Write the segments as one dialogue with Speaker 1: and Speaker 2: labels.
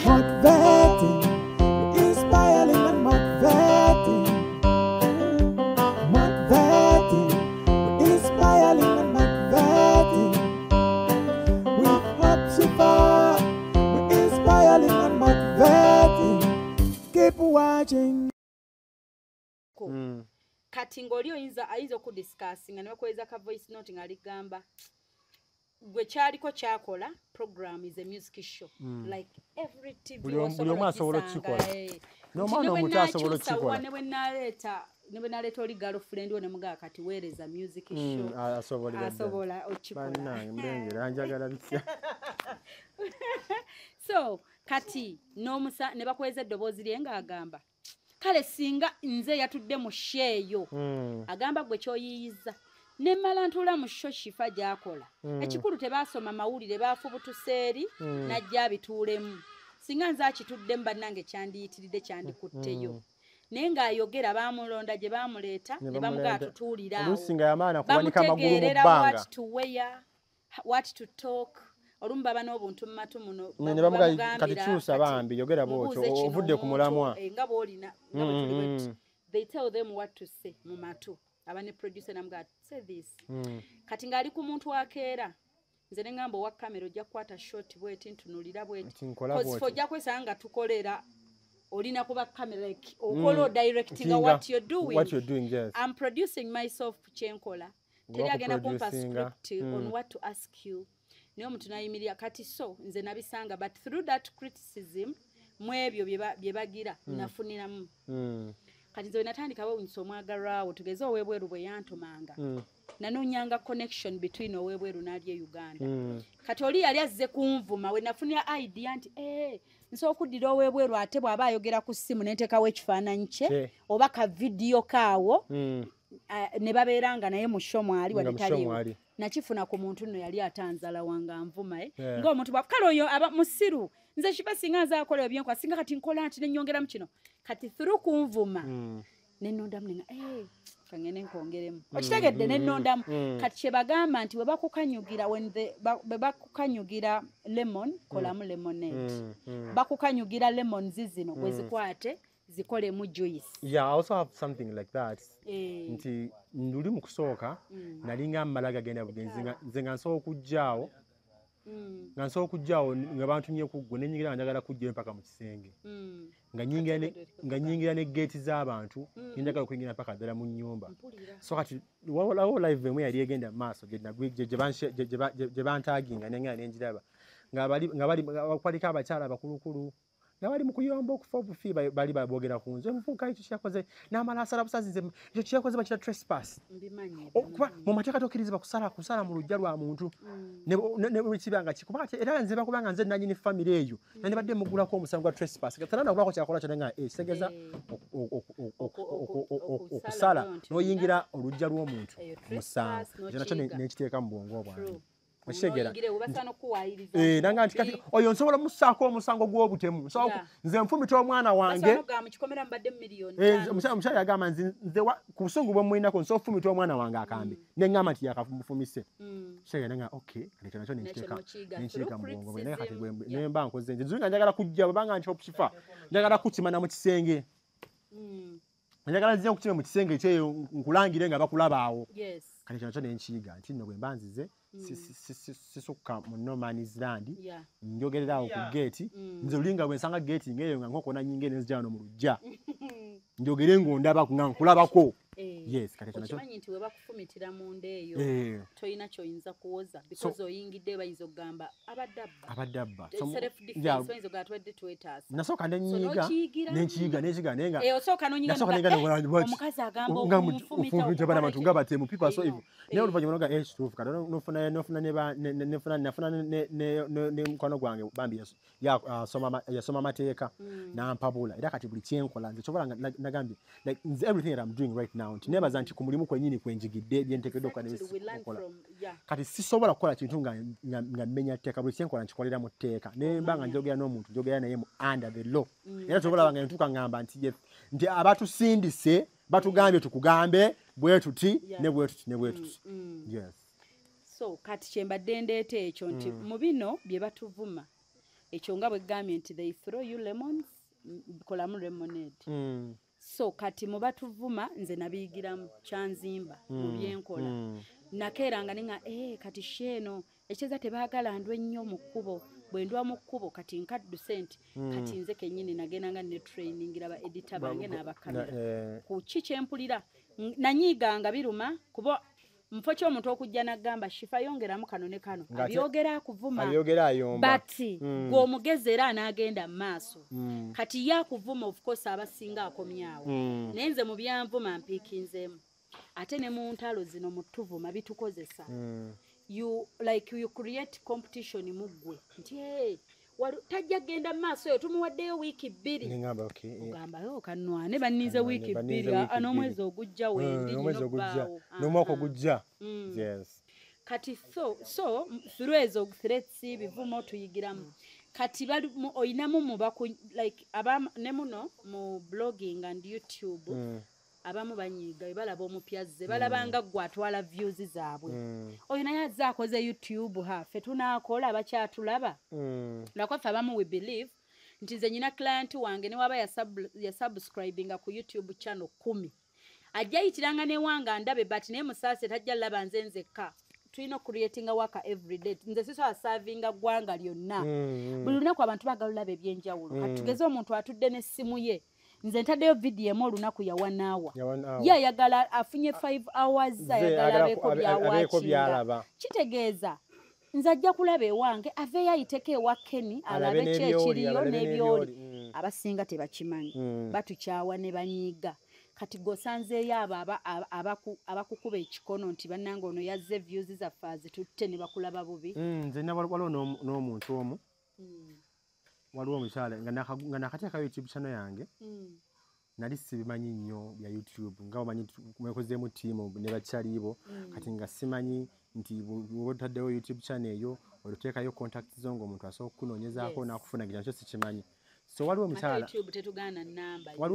Speaker 1: Motivating, inspiring and motivating. Motivating, inspiring and motivating. We hope support, we inspiring and motivating. Keep watching.
Speaker 2: Kati ng'oli ayinza okudiscussinga ne bakweza ka voice note ng'aligamba gwe kyaliko kyakola program is a music show like every TV
Speaker 3: buli omu asobola okukikola n'omwana omuto asobola okukikola
Speaker 2: ne bwe naleeta oli girlfriend we ne mugaa kati weereza music show asobola okukikola
Speaker 3: bannange mbengera njagala bitya
Speaker 2: so kati ne bakweza eddoboozi lye ng'agamba kale singa nze yatudde mu sheeyo agamba gwe kyoyiyiza ne mala ntula mu sho shifa gy'akola ekikulu tebaasoma mawulire baafubutuseeri najja abituulemu singa nze akituddemu bannange kyandiyitiridde kyandikutteyo naye ng'ayogera baamulonda gye baamuleeta ne bamugaa tutuuliraawo bamutegeerera what to wear what to talk olumu baba n'obuntu mu matu muno
Speaker 3: ne bamugaa kati kyusa bambi yogera bw'otyo ovudde ku mulamwa
Speaker 2: nga bw'olina nga bwe tuli bwetu they tell them what to say mu matu abane producer namugaa say this kati ng'ali ku muntu akeera nze ne ngamba owa kamera ojja kukwata shot bweti ntunulira bweti because ojja kwesanga nga tukolera olina kuba kamera okola directing what you're doing
Speaker 3: yes.
Speaker 2: I'm producing myself kyenkola teri agenda kumpa script on what to ask you niyo omuntu nayimirira kati so nze nabisanga but through that criticism mu ebyo bye bagira nafuniramu kati nze natandika bawunyisa omwagalwawo tugeze owebweru bwe yantomanga nanoonyanga connection between owebweru n'ali e Uganda kati oli yali azze kunvuma we nafunira idea nti nsobola okuddira owebweru ate bw'aba ayogera ku ssimu neteekawo ekifaananyi kye oba ka vidiyo kaawo ne babeeranga naye mu show mwali wali taliwo nakifuna ku muntu nno yali atanzala wanga nvuma ng'omuntu bwakale oyo aba musiru nze kiba singa nze akola ebyenkwa singa kati nkola nti nenyongeramu kino kati through kunvuma nenondamu nenga kangene nkongeremu okitegedde nenondamu kati kye bagamba nti we bakukanyugira bwe bakukanyugira lemon kolamu lemonade bakukanyugira lemons zino bwe zikwate zikolemu juice.
Speaker 3: Yeah, I also have something like that. Nti nduli mu kusooka nalinga mmalaga genda bugenzi nze nga nsobola okujjaawo nga nsobola okujjaawo nga bantumye kuggwe nenyigira njagala kujjayo mpaka mu kisenge nga nyingira ne gate z'abantu njagala okuyingira mpaka ddala mu nnyumba so kati walawo live emu yali egenda mu maaso gye bantaginga nengera nenjiraba nga bali kwaliko abakyala abakulukulu nga bali mu kuyomba okufa obufi bali babogera ku nze nvuka ekyo kyakoze n'amala asala busazize ekyo kyakoze bakira trespass okuba mu mateeka tokkirizibwa kusala mu lujja lwa muntu ne bwekibanga kikuba era nze bakubanga nze nanyini family eyo nani badde mugulako omusango gwa trespass katana nakulako kyakola kyonna kitegeza okusala n'oyingira olujja lw'omuntu musango nakyo nekiteeka mu bwongo bwange nanga nti kati oyo nsobola musaako omusango gw'obutemu nze nfumita omwana wange omukyala yagamba nze ku busungu bwe mulinako nsobola okufumita omwana wange akambe neŋŋamba nti yakamufumise kyegera okay kati nakyo nenkiika mu bwongo bwe naye kati nemba nkoze nze nzunga njagala kujja bwebanga nti okukifa njagala kukimana mu kisenge njagala nzija okukima mu kisenge ekyeyo nkulangire nga bakulaba awo kati nakyo nenkiyiga nti nno bwe mba nzize sisukka mu no man's land njogerera awo ku gate nze olinga bwe nsanga gate ngeyo nga nkoko nanyinge nenzija no mu lujja njogere ngondaba nga nkulabako yes kati nakyo
Speaker 2: kimanyi nti we bakufumitira mu ndeeyo toyina kyoyinza kuwoza because oyingidde bayinza okugamba abadabba self defense bayinza ogatwadde twetaasa
Speaker 3: nasooka nenkiyiga nenga
Speaker 2: osooka nonyiga omukazi agamba
Speaker 3: okumufumita bana bantu nga batemu people so evil naye oluvannyuma noga kituufu kati nafuna ne mukwano gwange bambi yasoma amateeka nampabula era kati buli kyenkola nze kyobola nagambye like everything that I'm doing right now nti nebaza nti ku mulimu kwennyini kwenjigidde byenteekeddwa okukola kati sisobola kukola kintu nga mmenya tteeka buli kyenkola nkikolera mu tteeka naye mba nga njogera n'omuntu njogera naye mu under the law era kyobola nga ntuuka ngamba nti abatusindise batugambye tukugambe bwe tuti ne bwe tuti yes
Speaker 2: so kati kyembadde ndeeta ekyo nti mu bino bye batuvuma ekyo nga bwe gambye nti they throw you lemons kolamu lemonade so kati mu batuvuma nze nabiyigiramu kyanzimba mu byenkola nakeeranga ninga kati sheeno ekyeza tebaagala ndwe nnyo mu kkubo bwe ndwa mu kkubo kati nkadduse nti kati nze kennyini nagendanga ne trainingira ba edita bange n'abakamera ku ki kyempulira nanyiiganga biruma kuba mfo ky'omuntu okujja n'agamba shifa yongeramu kano ne kano abyogera akuvuma bati gw'omugezi era anaagenda mu maaso kati ye akuvuma of course abasinga akomyawo naye nze mu byanvuma mpiikinzeemu ate ne mu ntalo zino mu tuvuma bitukozesa you create competition mu ggwe nti tajja genda mu maaso eyo tumuwaddeyo wiiki 2 ogamba kanwane bannize wiiki 2 n'omwezi ogujja wendi
Speaker 3: n'omwaka ogujja
Speaker 2: kati so through ezo threats bivumo tuyigiramu kati oyinamu ne muno mu blogging and YouTube abamu banyiiga bwe balaba omupyazze balabanga gwe atwala views zaabwe oyo naye azze akoze YouTube ffe tunaakola abakyatulaba lwakwaffe abamu we believe nti nze nyina client wange ne waba yasubscribinga ku YouTube channel 10 ajja yitiranga newanga ndabe but naye musaase tajja laba nze nzekka tulina creating a worker every day nze sisobola servinga ggwanga lyonna buli lunaku abantu baagala olaba ebyenjawulo kati tugeze omuntu atudde n'essimu ye nze ntaddeyo vidiyo emu olunaku ya 1 hour ye ayagala afunye 5 hours ayagala abeeko byalaba kitegeeza nze ajja kulaba ewange aveeyo ayiteko ewa Kenny alabe ki ekiriyo n'ebyoli abasinga tebakimanyi batukyawa ne banyiiga kati gosanzeeyo abo abakukuba ekikono nti bannanga ono yazze views zaffe azitutte ne bakulaba bubi
Speaker 3: nze waliwo n'omuntu omu waliwo omukyala nga nakateeka YouTube channel yange nali sibimanyi nnyo bya YouTube nga omanyi mwekozeemu ttiimu ne bakyaliibo kati nga simanyi nti bw'oba otaddewo YouTube channel eyo oluteekayo contact zo ng'omuntu asobola okukunoonyezaako n'akufunagira nakyo sikimanyi so waliwo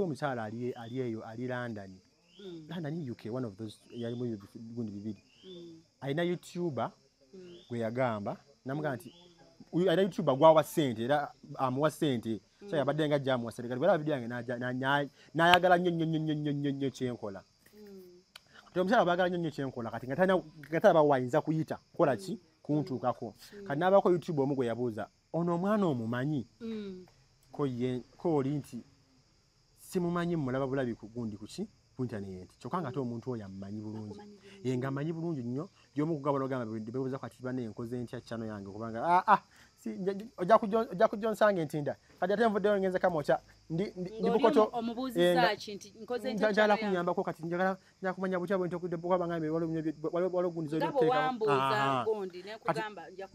Speaker 3: omukyala ali eyo ali London UK one of those yalimu gundi bibiri alina YouTuber gwe yagamba namugamba nti ayina YouTuber gwawa ssente era amuwa ssente so yabadde nga ajja amuwa ssente kati bwera vidiyo yange n'ayagala nnyo kyenkola kati omukyala baagala nnyo kyenkola kati nga talaba wayinza kuyita kukola ki kuntuukako kati n'abaako YouTube omu gwe yabuuza ono omwana omumanyi ko oli nti simumanyi mulaba bulabi gundi kuki ku internet kyokka nga ate omuntu oyo amumanyi bulungi nga amanyi bulungi nnyo y'omu kugabana ogamba bebuuza kati bane enkoze ntya channel yange kubanga ojja kujja onsange ntinda kati ate nvuddeyo ngenze kamokya ndi bukoto njagala kunyambako kati njagala kumanya butya bwenti okudde bwabangambe waliwo gundi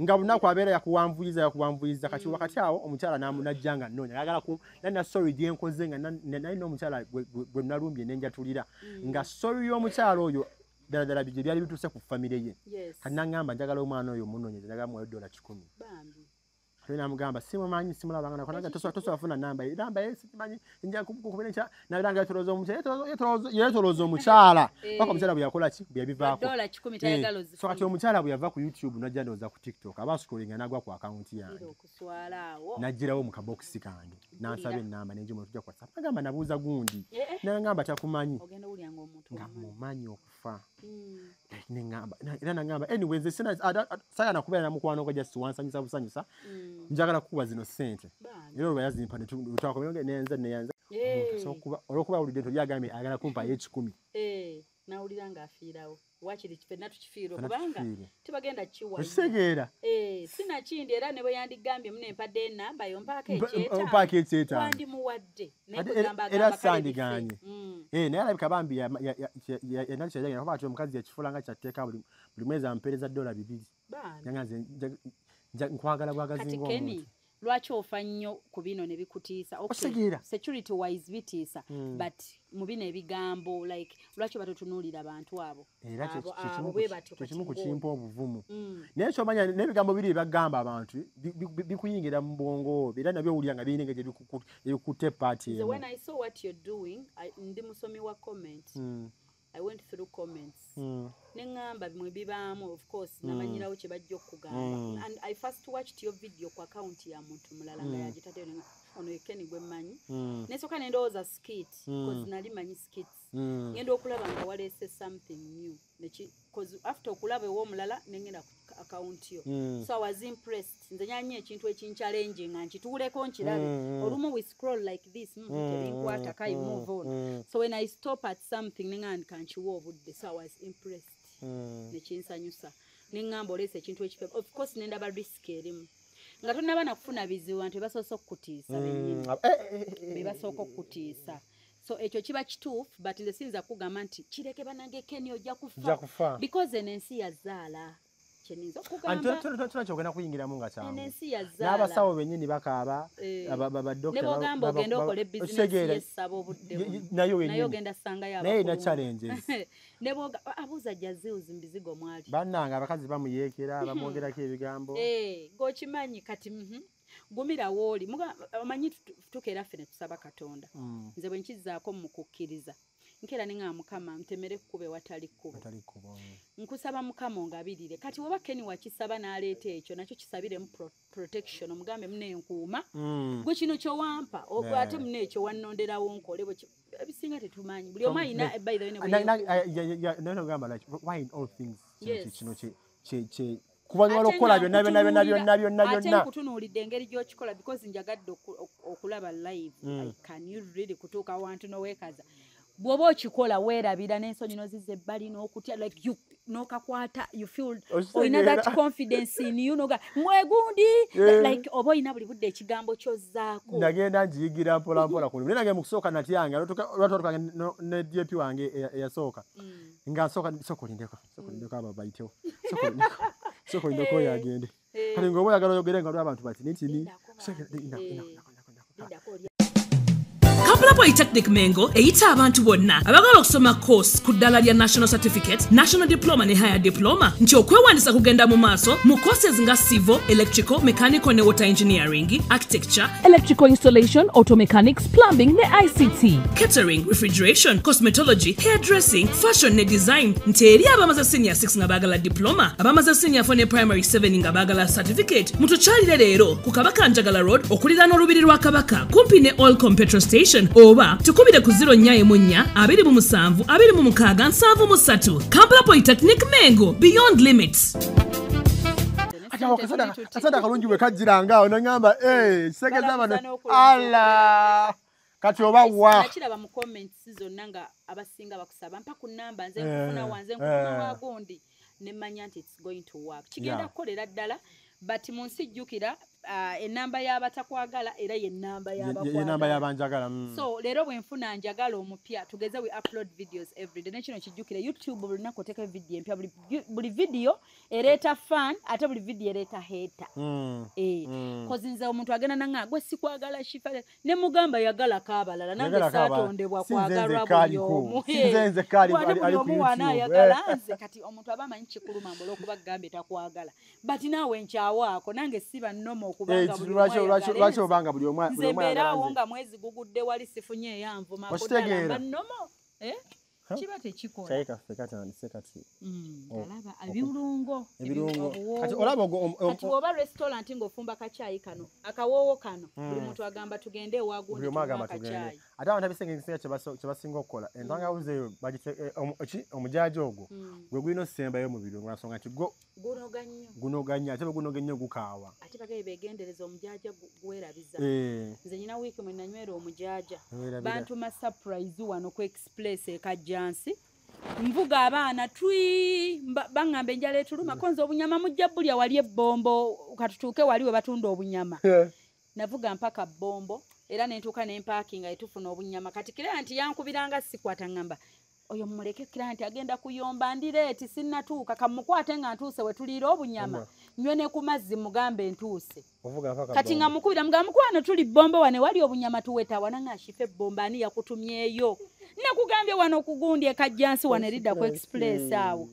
Speaker 3: nga lunaku abeera yakuwanvuyiza kati wakati awo omukyala n'ajja nga nnoonya ayagala nalina sorry gyenkoze nga nalina omukyala gwe nalumbye nenjatulira nga sorry y'omukyala oyo ddala bye byali bituuse ku famire ye kati naŋŋamba njagala omwana oyo munoonyeze njagala muwayo $10 kati namugamba simumanyi simulabanga nakonaga tosafuna namba ye simanyi nja kukubira ncha nabiranga yetoloza omukyala paka omukyala bwe yakola ki bwe yabivaako so kati omukyala bwe yava ku YouTube najja ndoza ku TikTok abascrollinga nagwa ku account yange najjirawo mu kabokisi kange nansaba enamba nenje mu tujja ku WhatsApp nagamba nabuuza gundi nangamba takumanyi nga mumanyi okufa nengamba era nangamba anyway nze saya nakubeera namukwano ko just wansanyusa busanyusa njagala kukuba zino ssente era olwo yazimpa netutakomyonge neyanza olwokuba awulidde nti olyagambye ayagala kumpayo $10
Speaker 2: nawulira ng'afiirawo wakiri ffenna tukifiirwa kubanga tebagenda
Speaker 3: kitegeera
Speaker 2: sinakindi era ne bwe yandigambye munempadde enamba yo mpaaka
Speaker 3: ekyetaano
Speaker 2: wandimuwadde
Speaker 3: era sandiganye naye alabika bambi yanalikyajagenda kuba ati omukazi yakifula nga kyatteeka buli mwezi ampeereza $2 yanganze nkwagala bwagazi ng'omuntu
Speaker 2: lwaki ofa nnyo ku bino ne bikutiisa security wise bitiisa but mu bino ebigambo like lwaki batutunuulira abantu abo
Speaker 3: era kyekimu ku kimpa obuvumu naye kyomanya n'ebigambo biri byebagamba abantu bikuyingira mu bwongo era nabyo owulira nga birina engeri ebikutte paati
Speaker 2: when I saw what you're doing ndi musomi wa comment I went through comments. Nengamba bimwe bibaamu, of course, namanyirawo kye bajja okugamba. And I first watched your video ku account ya muntu mulala nga yagitadde nga ono yekeni gwe mmanyi. Nesooka ne ndowooza skit, because nali manyi skits. Ngenda okulaba nga waleese something new. Because after okulaba ew'omulala nengenda ku account yo. So I was impressed. Nze nyanye ekintu ekinchallenging nga nkituuleko nkirabe. Olumu we scroll like this, tebinkwata kai move on. So when I stop at something nengandika nkiwa obudde. So I was impressed. Nekinsanyusa. Nengamba oleese ekintu ekipe. Of course nendaba risk erimu. Nga tonnaba nakufuna bizibu abantu bebasoose okukutiisa bennyini. Bebasooka okukutiisa. So ekyo kiba kituufu, but nze siyinza kugamba nti kireke banange Kenny ojja kufa. Because enensi yazaala. Kyeninza okugamba.
Speaker 3: Tunakyogenda kuyingiramu nga kyangu.
Speaker 2: Enensi yazaala.
Speaker 3: N'abasawo bennyini bakaaba. Baddokita.
Speaker 2: Ne bw'ogamba ogenda okola bizinesi yessaba obudde.
Speaker 3: Nayo
Speaker 2: ogenda sangayo
Speaker 3: naye ina challenges.
Speaker 2: Ne bw'ogamba abuuza jazzi mbizigo mwali.
Speaker 3: Bannanga abakazi bamuyeekera bamwogerako ebigambo.
Speaker 2: G'okimanyi kati gumira wooli omanyi tukeera ffe ne tusaba Katonda. Nze bwe nkizzaako mu kukkiriza nkeera ne nga Mukama ntemere kkube watali kkubo. Nkusaba Mukama ongabirire. Kati woba Kenny wakisaba n'aleeta ekyo nakyo kisabiremu protection omugambe munenkuuma. Gwe kino kyowampa ate muneekyo wannonderawo nkole ebisinga tetumanyi. Buli omu alina by the way.
Speaker 3: Why in all things kino kye kubanyala okukola byonna.
Speaker 2: Ate nkutunuulidde engeri gy'okikola because njagadde okulaba live. Can you really kutuuka awantu n'oweekaza? Bw'oba okikola weerabira n'ensonyi n'ozizza ebbali n'okutya like you n'okakwata you feel olina that confidence in you noga mwegundi like oba olina buli budde ekigambo kyozzaako.
Speaker 3: Nagenda njiyigira mpola kuli naye nage mu kusooka natyanga lwatuka ne DP wange eyasooka nga nsooka olindeko abo bayitewo sooka olindeko yagende kale ng'oba oyagala oyogere nga lw'abantu bati nitini
Speaker 4: Kampala Polytechnic Mengo eyita abantu bonna abagala okusoma course ku ddala lya National Certificate, National Diploma ne Higher Diploma nti okwewandisa kugenda mu maaso mu courses nga Civil, Electrical, Mechanical ne Water Engineering, Architecture, Electrical Installation, Auto Mechanics, Plumbing ne ICT, Catering, Refrigeration, Cosmetology, Hairdressing, Fashion ne Design nti eri abamaze Senior 6 nga bagala Diploma, abamaze Senior 4 ne Primary 7 nga bagala Certificate mutukyalire leero ku Kabaka Njagala Road okuliraana olubiri lwa Kabaka kumpi ne Olcom Petrol Station oba tukubire ku 0-4-2-26-7-3 Kampala Polytechnic Mengo Beyond Limits.
Speaker 3: Kasada kalungi we kajiranga onangamba segeza bano ala kati oba wa
Speaker 2: nakiraba mu comments zonna nga abasinga bakusaba mpa ku namba nze nkufuna wanze nkufuna wagundi ne manya nti it's going to work kigenda kukolera ddala but munsi jjukira enamba y'abatakwagala era ye namba
Speaker 3: y'abanjagala.
Speaker 2: So leero bwe nfuna njagala omupya tugeze we upload videos every day nekino kijjukira YouTube buli lunaku oteeka video empya buli video ereeta fan ate buli video ereeta hater. Kozi nze omuntu agenda nanga gwe sikwagala shifa ne mugamba yagala kabalala nange saatondebwa kwagalwa buli omu.
Speaker 3: Sinze kali ali ku YouTube.
Speaker 2: Yagala nze kati omuntu abamanyi kikuluma mbolo okuba gambe takwagala. But naawe nkyawaako nange siba nnomo okubanga buli
Speaker 3: lwaki obanga buli omwa
Speaker 2: nze mbeerawo nga mwezi gugudde wali sifunye eyanvu makodala nnomo kiba tekikola
Speaker 3: kyayi kaffe katandise kati
Speaker 2: alaba ebirungo
Speaker 3: kati olaba
Speaker 2: kati oba restaurant ng'ofumba kacyayi kano akawoowo kano buli muntu agamba tugende ewagundi tugamba kacyayi
Speaker 3: ate abantu abisenga kye basinga okukola entangawuzeeyo omujaaji ogwo gwe gulina osembayo mu birungo nsonga nti gunoga nnyo ate bwe gunoga ennyo gukaawa
Speaker 2: ate bagaye beegendereza omujaaja gwerabiza nze nyina wiiki mwe nanywera omujaaja bantuma surprise wano ku express ekajjansi nvuga abaana baŋŋamba enjala etuluma konza obunyama mujja bulya wali ebbombo katutuuke wali we batunda obunyama navuga mpaka bombo era nentuuka n'empaakinga etufuna obunyama kati kira nti yankubiranga sikwata ŋŋamba oyo mumuleke kira nti agenda kuyomba ndireeti sinnatuuka kamukwate nga ntuuse we tuliira obunyama nywe ne ku mazzi mugambe ntuuse kati nga mukubira mugamba mukwano tuli bombo wane wali obunyama tuweta wana nga ashife bombo ani yakutumyeyo nakugambye wano okugundi ekajjansi wane lidda ku express awo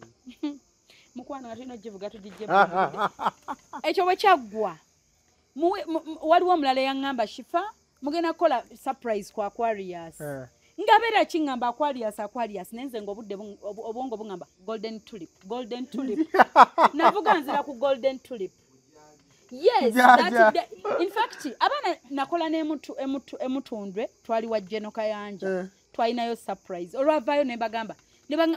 Speaker 2: mukwano nga tulina ogivuga tugijje ekyo bwe kyaggwa waliwo omulala yaŋŋamba shifa mugenda kukola surprise ku Aquarius ngabera kingamba Aquarius nenze ngobudde obwongo bungamba golden tulip navuga nzira ku golden tulip. Yes, in fact abana nakola emutundwe twali wa Jeno Kayanja twalinayo surprise olwavayo ne bagamba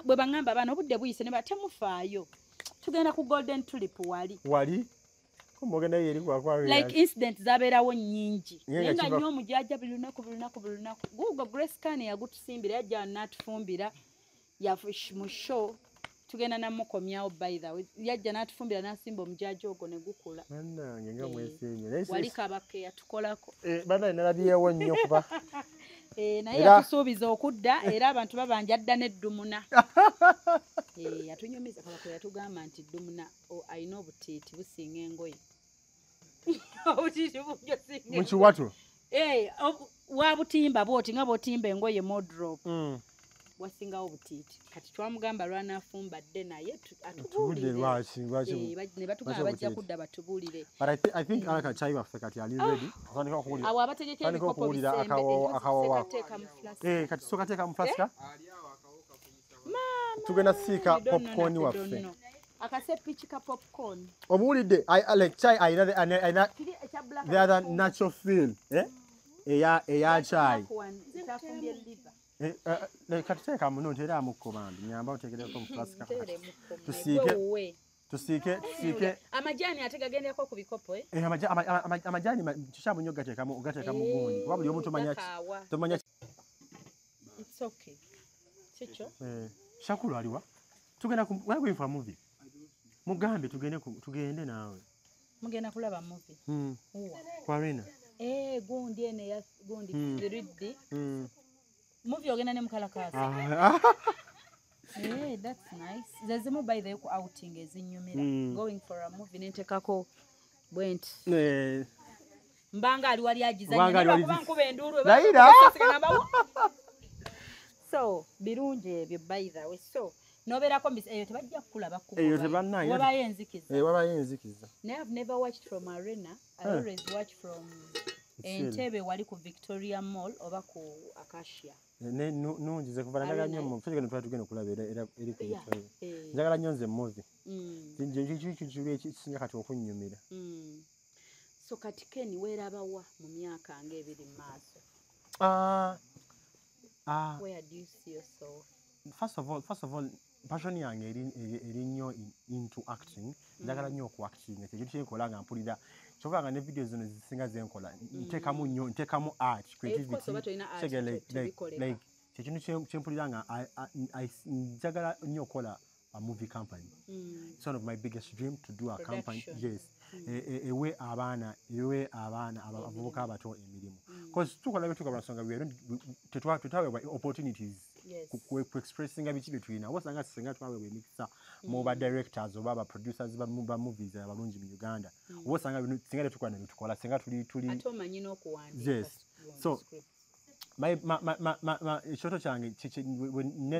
Speaker 2: bwe bangamba abana obudde buyise ne batemufaayo tugenda ku golden tulip wali
Speaker 3: kumugenda yeri kwa Aquarius
Speaker 2: like incident zabeerawo nnyingi nenga nnyo omujaja buli lunaku Google Grace Kane yagutusimbira yajja natufumbira mu show tugenda namukomyawo by the way yajja natufumbira nasimba omujaja ogwo ne gukula
Speaker 3: nange nga mwesenye
Speaker 2: wali kabake yatukolako
Speaker 3: bana nalabyewo nnyo kuba
Speaker 2: naye yatusuubiza okudda era abantu babanja dda n'eddumuna yatunyumiza kabaka yatugamba nti ddumuna ayina obutiiti businga engoye obutiiti bujjo singa
Speaker 3: mukiwato
Speaker 2: wabutimba bwoti nga bwotimba engoye modrop wasingawo obutiiti kati twamugamba lwanafumbadde naye atubuulire ne batugamba bajja kudda batubuulire
Speaker 3: I think alaka chai waffe kati ali ready atandika okuwulira
Speaker 2: awo abategekera ebikopo bisembe
Speaker 3: kati sokateeka mu flaska tugenda siika popcorn waffe
Speaker 2: akasepiki ka popcorn
Speaker 3: obuwulidde like chai ayina the other natural feel eya chai kati teeka muno teeraamukko bambi nyamba oteekereko mu flaska tusiike
Speaker 2: amajani ate gagendeko ku bikopo
Speaker 3: amajani kishamu nnyo gateeka mu gundi kuba buli omu tomanya
Speaker 2: it's okay kicho
Speaker 3: Shakulu aliwa tugenda why going for a movie mugambe tugende naawe
Speaker 2: mugenda kulaba movie
Speaker 3: kwa Rena
Speaker 2: gundi ene ya gundi 3D movie ogenda ne mukalakasi that's nice there's more by the outing ezinyumira going for a movie nentekako bwent mbanga ali wali ajizanya kuba nkube enduru so birungi ebyo by the way so noberako eyo tebajja kulaba ku
Speaker 3: eyo tebannayo
Speaker 2: wabayenzikiza I've never watched from Arena I always watch from Entebbe wali ku Victoria Mall oba ku Acacia
Speaker 3: nungize kuva ndaga nnyo mu fegeno twatugenda kulaba era eri ku Victoria njagala nnyo nze movie kinjulu ekisinga kati okunnyumira
Speaker 2: so kati Ken weerabawa mu myaka ng'ebiri mu maaso where do you see yourself?
Speaker 3: First of all, passion yange eri nnyo into acting. Njagala nnyo ku acting. Ekintu kyenkola nga mpulira kyovanga ne videos zino zisinga zenkola ntekamu art creativity like ekintu kyempulira nga njagala nnyo okukola a movie company. It's one of my biggest dream to do a company. Yes. Ewe abaana abavubuka abato emirimu because tukola betuka basonga tetwaweebwa opportunities ku expressing biki betulina wasanga singa twaweebwa emikisa mu ba directors oba ba producers ba movies abalungi mu Uganda wasanga singa tukola ne tukola singa tuli
Speaker 2: atomanyi n'okuwandiika
Speaker 3: yes so my ekyoto kyange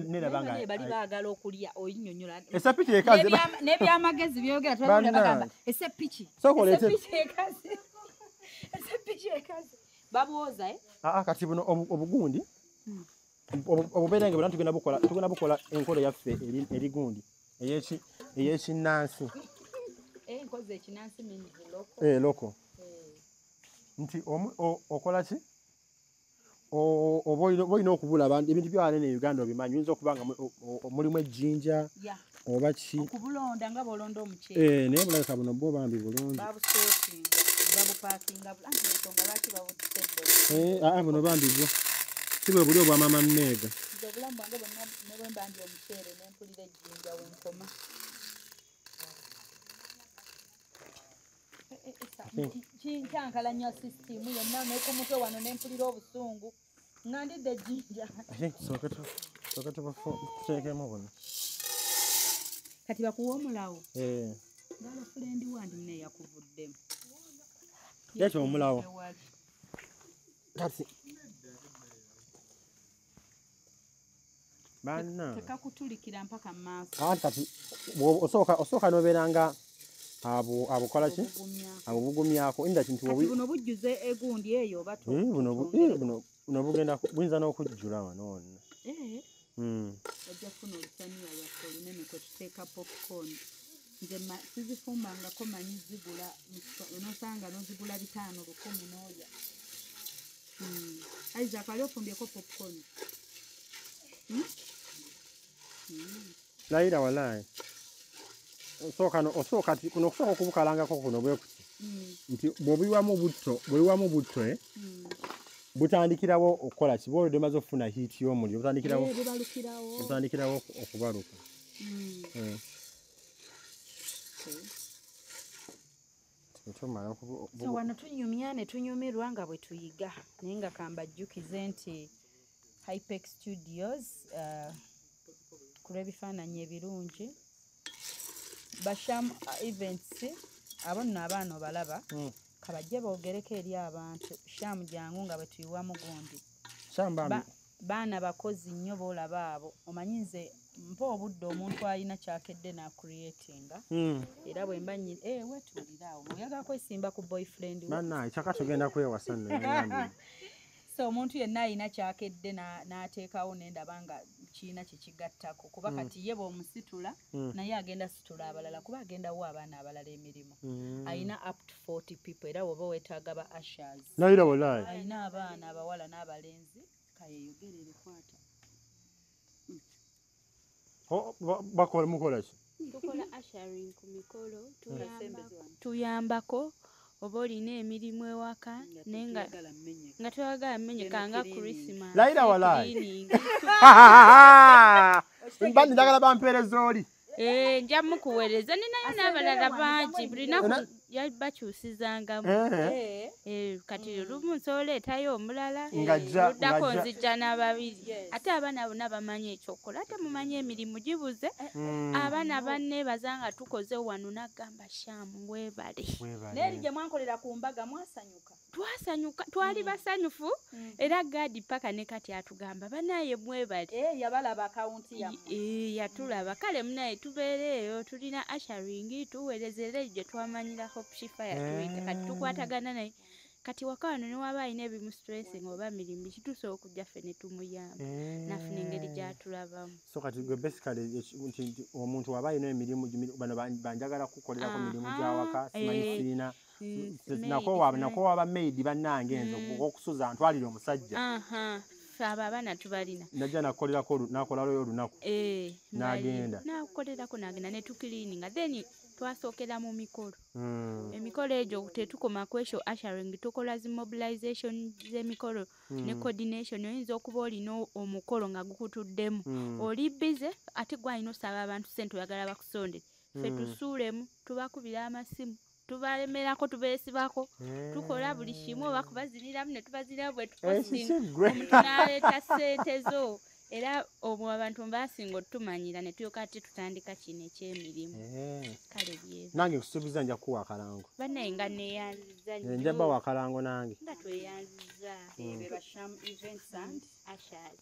Speaker 3: nerabanga
Speaker 2: bali baagala okulya oyinnyonnyola
Speaker 3: esapiki ekaze
Speaker 2: n'ebyamagezi byogera twagula bagamba esepiki ekaze babuoza
Speaker 3: kati buno obugundi obubeerange bwana tugenda bukola enkola yaffe eri gundi ey'ekinnansi
Speaker 2: enkozi ekinnansi means
Speaker 3: loko nti okola ki oba olina okubula abantu ebintu byawanene e Uganda obimanyi oyinza okuba nga mulimu ejjinja oba ki
Speaker 2: okubulonda nga bolonda omuceere
Speaker 3: naye bulabika buno bo bambi bulungi buno bambi bwo si bwe buli obwa mama Mmeega
Speaker 2: obulamu bwange bwonna ne bwe mbandi omuceere ne mpulira ejjinja wenkoma kyankala nnyo sisitimu yonna ne ku mutwe wano ne mpulira obusungu ngandidde ejjinja
Speaker 3: soka tuteekemu buno
Speaker 2: kati bakuwa omulawo ngala fulendi wandi mune yakuvuddemu
Speaker 3: yaki omulawo kati banna
Speaker 2: tekakutulikira mpaka mu maaso
Speaker 3: kati osooka n'obeeranga abukola ki abugumyako inda kintu
Speaker 2: buno bujjuze egundi eyo oba
Speaker 3: buno buno buyinza n'okujjula wano wonna.
Speaker 2: Ojja kufuna olusaniya lwaffe olunene kwe tuteeka popcorn. Nze sizifumbangako manyi zigula onosanga n'ozigula 5 100 n'olya. Isaac ali ofumbyeko popcorn.
Speaker 3: Laira walayi. Osooka kuno okusobola okubukalangako kuno bwe kuti. Nti bw'obiwamu butto butandikirawo okukola ki bw'oludde maze okufuna heat y'omuliro butandikirawo okubaluka.
Speaker 2: So wano tunyumya ne tunyumirwa nga bwe tuyiga naye nga kambajjukize nti Hypex Studios ku lw'ebifaananyi ebirungi Basham Events abo nno abaana obalaba kabajje boogereko eri abantu Sham jangu nga bwe tuyiwamu gundi baana bakozi nnyo boolaba abo omanyi nze mpa obudde omuntu alina kyakedde n'acreatinga era bwe mba wetuulira awo oyagala kwesimba ku boyfriend
Speaker 3: bannaye kyaka tugenda kwewasa nno.
Speaker 2: So omuntu yenna alina kyakedde n'ateekawo nendaba nga kiina kyekigattako kuba kati ye bw'omusitula naye agenda situla abalala kuba agendawo abaana abalala emirimu alina up to 40 people era woba weetaaga ba ushers alina abaana abawala n'abalenzi kayeyogerere kwata
Speaker 3: mukola ki?
Speaker 5: Tukola ushering ku mikolo tuyambako oba olina emirimu ewaka naye nga twagala mmenyeka nga Christmas.
Speaker 3: Laira walayi. Mbandi njagala bampeereza oli.
Speaker 5: Nja mukuweereza ninayo n'abalala bangi buli naku bakyusizangamu. Kati olumu nsoleetayo omulala luddako nzijja n'ababiri ate abaana bonna bamanyi ekyokukola ate mumanyi emirimu gibuze. Abaana banneebaza nga tukoze wano n'agamba Shamu weebale.
Speaker 2: N'eri gye mwankolera ku mbaga mwasanyuka?
Speaker 5: Twasanyuka twali basanyufu era Gadi paka ne kati atugamba banaye mwebale.
Speaker 2: Yabalaba akawunti yammwe.
Speaker 5: Yatulaba kale munaye tubeereeyo tulina ushering tuweerezere gye twamanyira Hope Shifa yatuyita kati tukwatagana naye kati waka wano ne waba alina ebimu stressing oba mirimu kitusobola okujja ffe ne tumuyamba nafuna engeri gy'atulabamu.
Speaker 3: So kati gwe basically omuntu waba alina emirimu bano banjagala kukolerako mirimu gy'awaka simanyi sirina nako waba maid bannange nze okusuza ntwalire omusajja.
Speaker 5: Abo abaana tubalina.
Speaker 3: Najja nakolerayo olunaku. N'agenda.
Speaker 5: Nakolerako n'agenda ne tukiliininga then twasookera mu mikolo. Emikolo egyo tetukoma ku esho ushering tukola zi mobilization z'emikolo ne coordination oyinza okuba olina omukolo nga gukutuddemu oli busy ate gwalina osaba abantu ssente oyagala bakusondere ffe tusuulemu tubakubira amasimu tubalemerako tubeesibako tukola buli kimu oba kubaziniramu ne tubaziniramu bwe tukosinga omuntu n'aleeta ssente zo era obwo abantu mbasinga otumanyira ne tuyoka ate tutandika kino eky'emirimu kale byeyo
Speaker 3: nange nkusuubiza nja kuwa akalango
Speaker 5: bannaye nga neeyanziza nnyo
Speaker 3: nja bawa akalango nange
Speaker 5: nga tweyanziza
Speaker 2: Basham Events and
Speaker 5: ushers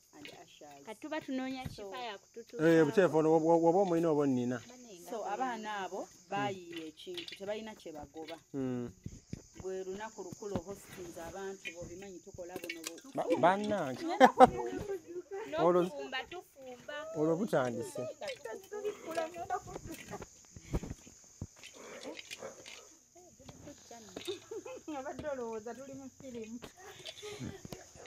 Speaker 2: kati
Speaker 5: tuba tunoonya kifa yakututuusa
Speaker 3: buteefu woba omulina oba onnina.
Speaker 2: So abaana abo bayiye ekintu tebalina kye bagoba. Bwe lunaku lukulu hostings abantu bobimanyi tukola buno
Speaker 3: bannange olwo butandise.
Speaker 2: Abadde olowooza tuli mu firimu.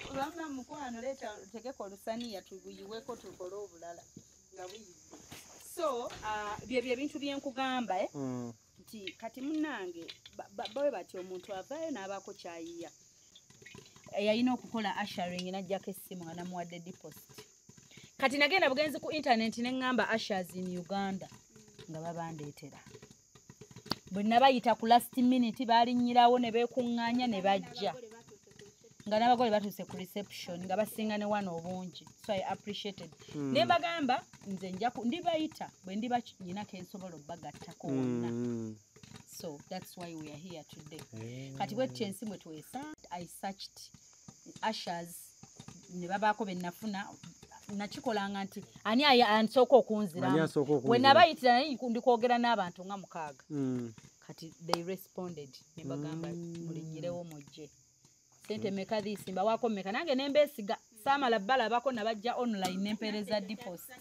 Speaker 2: Olwamuna mukwano leeta tegeka olusaniya tubuyiweko tukole obulala nga buyize. So byebyo ebintu byenkugamba nti kati munnange bwe bati omuntu avaayo n'abaako kyayiya yalina okukola ushering n'ajjako essimu nga namuwadde deposit. Kati nagenda bugenzi ku internet ne ŋŋamba ushers in Uganda nga babandeetera. Bwe nabayita ku last minute balinnyirawo ne beekuŋŋaanya ne bajja nga n'abagole batuuse ku reception nga basinga ne wano obungi. So I appreciated. Ne bagamba nze ndibayita bwe ndiba nyinako ensobola obbagattako wonna. So that's why we are here today. Kati bwe tutyo ensi bwe twesa I searched ushers ne babaako be nafuna nakikolanga nti ani ansooka okunziramu we nabayitira naye ndikwogera n'abantu nga 6 kati they responded ne bagamba mulinyirewo mujje. sente meka dhisimba wako meka nange nembesiga samala balabako nabajja online nempereza deposit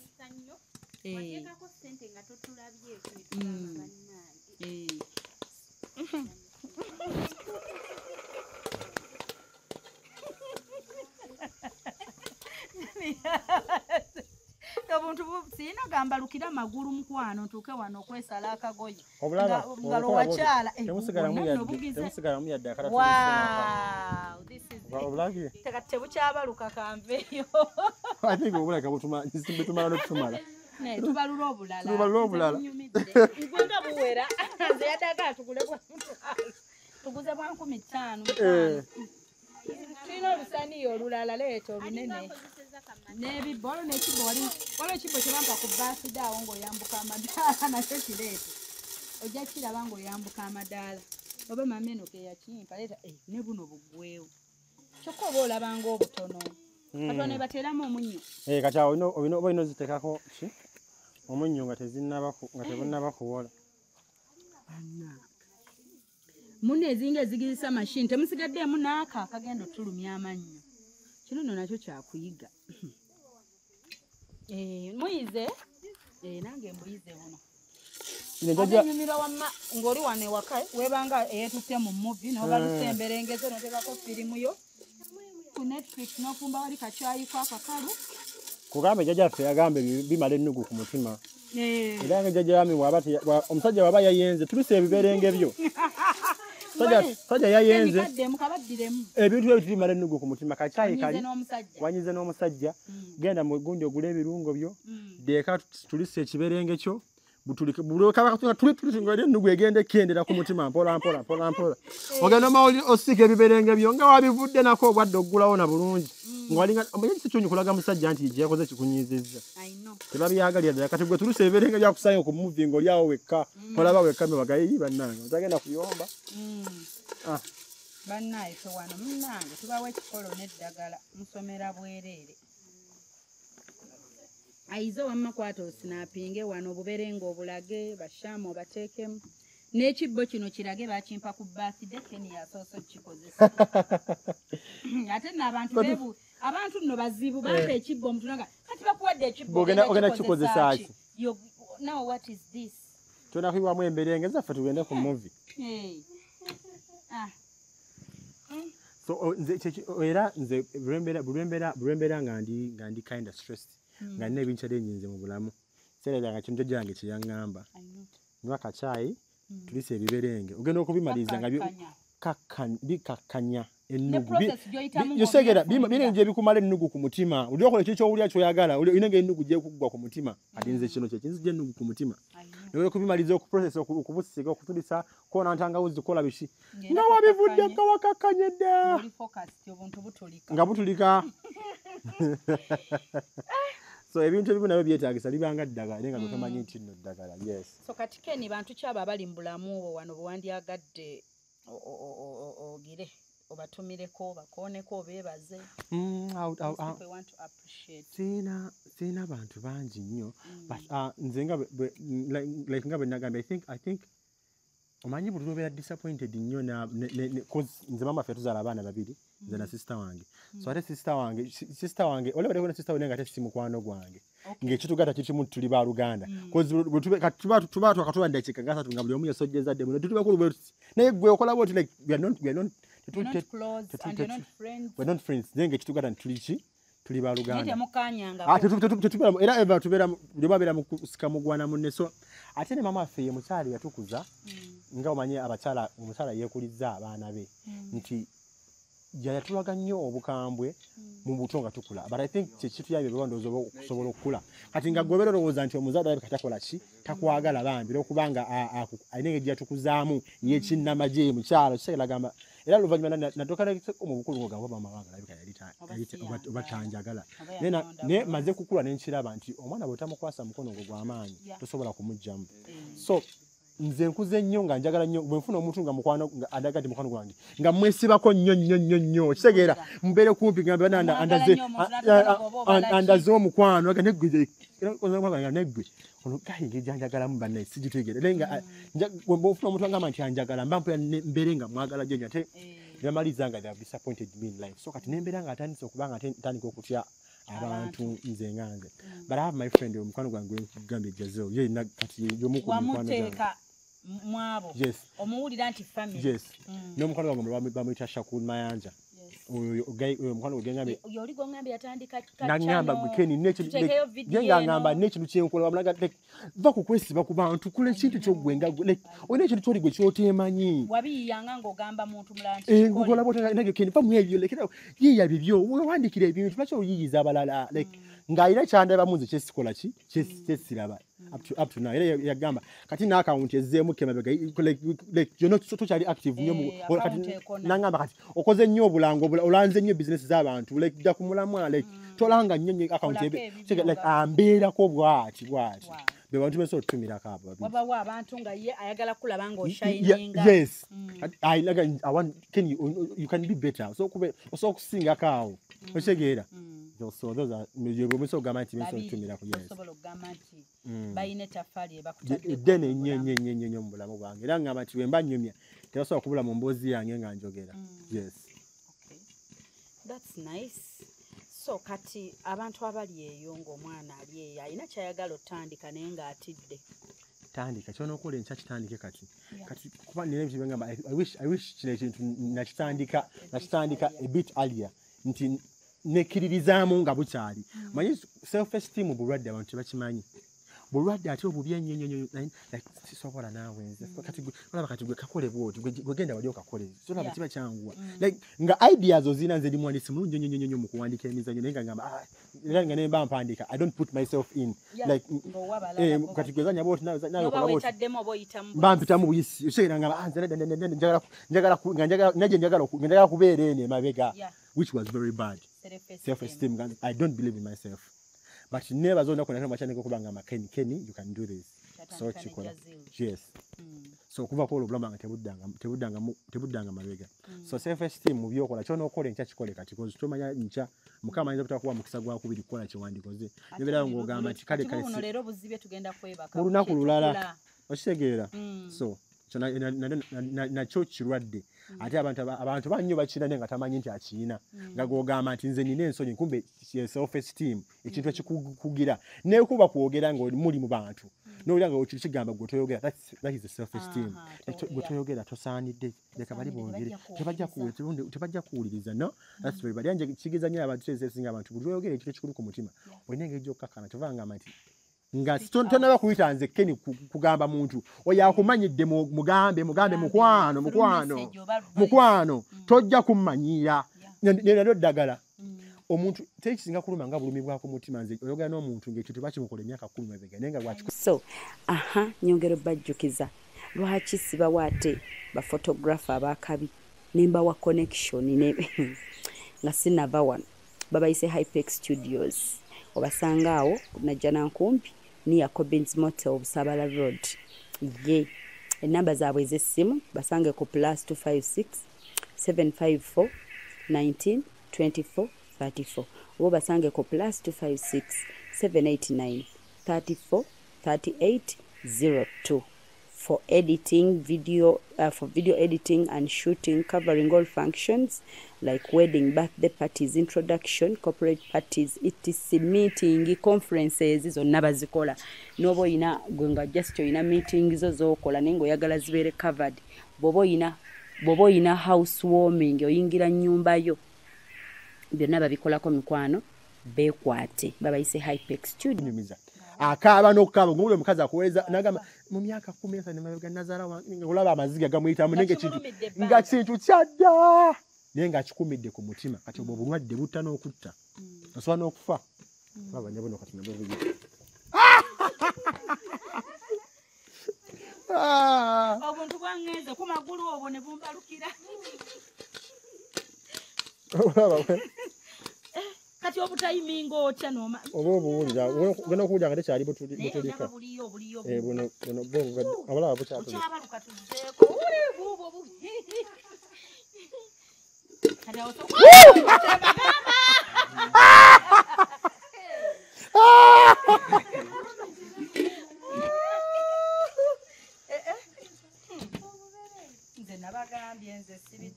Speaker 2: obuntu sina gamba lukira magulu mukwano ntuke wano okwesala akagoye ngalo wakyala
Speaker 3: temusigala muyadde akala
Speaker 2: tekate bukyabaluka kanveeyo
Speaker 3: ate obulaka tumala nokutumala
Speaker 2: tubalula obulala ngwenga buwera nze yadaga tuguze bwa 15 tulina olusaniyo olulala leeta olunene n'ebibbo n'ekibbo waliwo ekibbo kyebampa ku baasida awo ng'oyambuka amadaala nakyo kireete ojja kiraba ng'oyambuka amadaala oba mameno ke yakimpa leeta ne buno bugwewo kyokka oba olabanga obutono katono ne bateeramu omunnyo
Speaker 3: kati awo oba olina ozitekako ki omunnyo nga tebunnaba kuwola
Speaker 2: munno ezinga ezigirisa mashini temusigaddeemu n'aka akagenda otulumya amannyo kino nno nakyo kyakuyiga muyize nange mbuyize buno nyumirwa wamma ng'oli wano ewaka webanga eyetutte mu muvi n'obaluse emberengezo notekako firimu yo ku Netflix n'ofumba wali kakyayiko akakalu
Speaker 3: kugambe jjajjaffe yagambe bimala ennugu ku mutima era nga jjajja yami omusajja waba yayenze tuluse ebiberenge byo sajja yayenze ebintu ebyo bimala ennugu ku mutima kakyayi kali wanyize n'omusajja genda mu gundi ogula ebirungo byo deeka tulise ekiberenge kyo ennugu egenda ekendera ku mutima mpola ogenda omawuli osiika ebiberenge byo nga wabivudde nako obwadde oggulawo na bulungi omanyi kisi kyonyi kulaga musajja nti gyeyakoze kikunyizizza tebabyagalira ddala kati gwe tuluse ebiberenge byakusanga ku muvi ng'oli awo wekka olaba wekka mebagayi bannange otagenda kuyomba
Speaker 2: bannaye fe wano munnange tubawo ekikolo n'eddagala musomera bwereere ayize wamma kwata osinapinge wano obuberenga obulage bashamu obateekemu n'ekibbo kino kirage bakimpa ku birthday Keni yasoose okukikozesa ate abantu nno bazibu bampa ekibbo omutunaga kati bakuwadde ekibbo
Speaker 3: ogenda kikozesa ki
Speaker 2: now what is this
Speaker 3: tonakuyibwamu emberenge zaffe tugende ku movie so era nze bulwembeera nga ndi kind of stressed nga nina ebintu eby'enyinze mu bulamu seera nga kintu gyange kyeyaŋŋamba nywa kacaayi tulise ebiberenge ogenda okubimaliza nga bikakkanya ennugu yosegera bino gye bikumala ennugu ku mutima oli okola ekyo kyowulya kyoyagala olina nga ennugu gyekuggwa ku mutima ati nze kino kyekinzija ennugu ku mutima naye okubimaliza okuprocess okubusiga okutulisa koona ntangawuzi kola biki nga wabivudde nga wakakkanye dda nga butulika so ebintu ebimu nabyo byetaagisa libanga ddagala naye nga totamanyi nti nno ddagala yes
Speaker 2: so kati Keni bantu kyabo abali mu bulamu obwo wano bwewandyagadde ogire obatumireko bakooneko beebaze siina bantu bangi nnyo nze nga bwe nagambye I think omanyi buli lwobeera disappointed nnyo nze mama ffe tuzaala abaana babiri nze na sister wange so ate sister wange olabadeko ne sister wange nga ate si mukwano gwange ng'ekitugata kikimu tuli baaluganda tuba twakatuba ndakiika nga 3 nga buli omu yesojjezadde muno tutuba kulu naye gwe okola bwoti like we're not friends naye ng'ekitugata nti tuli baaluganda era eva tubeera babeera mukusika mugwana munne so ate ne mama waffe ye mukyala yatukuza nga omanyi omukyala yeekuliza abaana be nti yatulaga nnyo obukambwe mu buto nga tukula but I think kyekituyambye ndowooza oba okusobola okukula kati nga gwe olowooza nti omuzaala alabika takola ki takwagala bambi olwokubanga alina engeri gyatukuzaamu yekinnamagye mukyalo kiseeragamba era oluvannyuma natuuka mu bukulu ng'ogamba oba amawanga alabika oba tanjagala naye maze kukula ne nkiraba nti omwana bw'otamukwasa mukono gwo gw'amaanyi tosobola kumuggyamu so nze nkuze nnyo nga njagala nnyo bwe nfuna omuntu nga mukwano adaga nti mukwano gwange nga mwesibako nnyo kitegeera mubeere kumpi gambe andaze omukwano aga neggwe ono gayi ng'egyanjagalamu bannaye sigitegeera naye nga bw'ofuna omuntu agamba nti anjagala mba mpulira mbeere nga mwagala gyenyo ate
Speaker 3: yamaliza nga they have disappointed me in life so kati nembera nga atandise okubanga ntandika okutya abantu nze nganze but I have my friend omukwano gwange nkugambye Jazel ye kati yomu ku mukwano gwange
Speaker 2: mwabo
Speaker 3: yes
Speaker 2: omuwulira nti family
Speaker 3: yes n'omukwano gwange bamuyita Shakul Mayanja omukwano gwe ngambe
Speaker 2: yoli gongambye yatandika
Speaker 3: nangamba gwekeni ngamba nekintu kyenkola wamulaga va kukwesiba ku bantu kula ekintu kyogwenga olina ekintu kyoli gwe kyotemanyi
Speaker 2: wabiyanga ng'ogamba muntu mulanti
Speaker 3: ngukola botanage keni va mwebyo lekera yiya bibyo wandikira ebintu lwaki oyiyiza abalala ng'alina kyandaba munze kyesikola ki kyesiraba up to now era yagamba kati na account ezzeemu kemabega like tokyali active nnyo kati nangamba kati okoze nnyo obulango olanze nnyo business z'abantu like jja kumulamwa like tolanga nnyo account like ambeerako bwati be bantu beso otumirako abo
Speaker 2: wabawo abantu nga ye ayagala kulaba nga oshininga
Speaker 3: yes I want you can be better so okusingako awo okitegeera so those are meso gamati meso otumirako yes
Speaker 2: bayine tafali bakutadde
Speaker 3: dene nyenyenyenyenyo mu bulamu bwange era ngamba nti wemba nnyumya terasobola kubula mu mboozi yange nga njogera yes
Speaker 2: okay that's nice so kati abantu abali eyo ng'omwana ali eyo alina kyayagala otandika naye ng'atidde
Speaker 3: tandika kyonokola enkya kitandike kati kuba nina ebintu byengamba I wish kino ekintu nakitandika a bit earlier nti nekkiririzaamu nga bukyali manyi self esteem bulwadde abantu tebakimanyi bulwadde ate obubi ennyo sisobola naawe nze kati gwe kakole bwoti gwegenda wali okakole solaba kiba kyanguwa nga ideas ozina nze ndi muwandiisi mulungi nnyo mu kuwandika emizanyo naye nga ngamba era nga nemba mpandiika I don't put myself in like kati gwezanya bwoti nawe okola bwoti mba mpitamu buyisi okitegera ngamba njagala kubeera eno emabega which was very bad self esteem I don't believe in myself but never zona kuna kama chane kubanga makeni you can do this so chikola yes so kuva ko olubulama tebudanga mabega so self esteem mu byokola kyono okola encha chikole kati kozi tomanya ncha mukama ayinza kutakuwa mukisa gwa kubiri kola kiwandikoze nebera ngo gamba ati kale
Speaker 2: uno lero buzibe tugenda kwebaka
Speaker 3: olunaku lulala okitegeera so nakyo kirwadde ate abantu bannyo bakina nenga tamanyi nti akina nga gogamba nti nze nina ensonyi kumbe self esteem ekintu ekikugira nekuba kwogera nga muli mu bantu nolira nga okikigamba gwe toyogera that is self esteem gwe toyogera tosaanidde leka bali bongere tebajja kuwuliriza no that's very bad yanje kigeza nnyo abantu esinga abantu buli oyogera ekintu ekikulu ku mutima olina engeri gy'okkakana tovanga nti nga tonaba kuyita nze keni kugamba muntu oyo akumanyidde mugambe mukwano tojja kummanyira nero ddagala omuntu tekisinga kuluma nga bulumi bwako mutima nze oyogera n'omuntu ng'ekyo tebakimukola emyaka 10 mabega naye nga lwaki
Speaker 2: so nyongero bajjukiza lwaki sibawo ate bafotographer abakabi nemba wa connection nga sinava wano babayise Hypex Studios obasanga awo najja nankumbi ni ya Cobbins Motel Busabala Road ye enamba zaabwe ez'essimu basange ku +256 754 19 24 34 obo basange ku +256 789 34 38 02 for editing video editing and shooting covering all functions like wedding, birthday parties, introduction, corporate parties, etc, meeting, conferences zonna bazikola nobo ina gwenga just ina meetings zokola nengo yagala zibere covered bobo ina housewarming oyingira nyumba yo byonna babikolako mikwano bekwate babayise Hypex Studio
Speaker 3: akaba n'okukaba ng'ule mukazi akuweza nagamba mu myaka 10 nemabega nazala ngolaba amaziga gamuyita munenge kintu nga kintu kyadda naye nga akikumidde ku mutima kati obwo bulwadde butta n'okutta osobola n'okufa baba nyabono kati nabwo bubi
Speaker 2: obuntu bwangeze ku magulu obwo ne bumbalukira kati obutayiminga otya noma
Speaker 3: obuwulira gena okuwulira nga tekyali butulika buno abalaba bukyatulika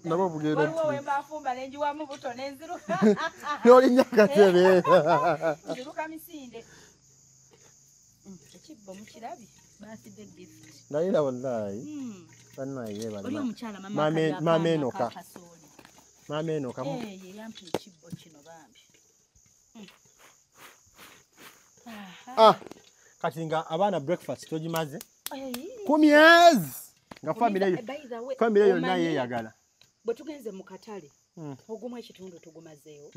Speaker 3: nabo bugero
Speaker 2: waliwo wembafumba nenjiwamu buto nenziruka
Speaker 3: n'olinnya akatebe
Speaker 2: nziruka misinde ekibbo mukirabi basidde gift
Speaker 3: ndayira wallahi bannaye yebale
Speaker 2: oli omukyala
Speaker 3: mama enoka mama enoka
Speaker 2: ye yampa ekibbo kino bambi
Speaker 3: kati nga abaana breakfast togimaze kumyezi nga famire yonna yeyagala
Speaker 2: bwe tugenze mu katale ogumu ekitundu tugumazeewo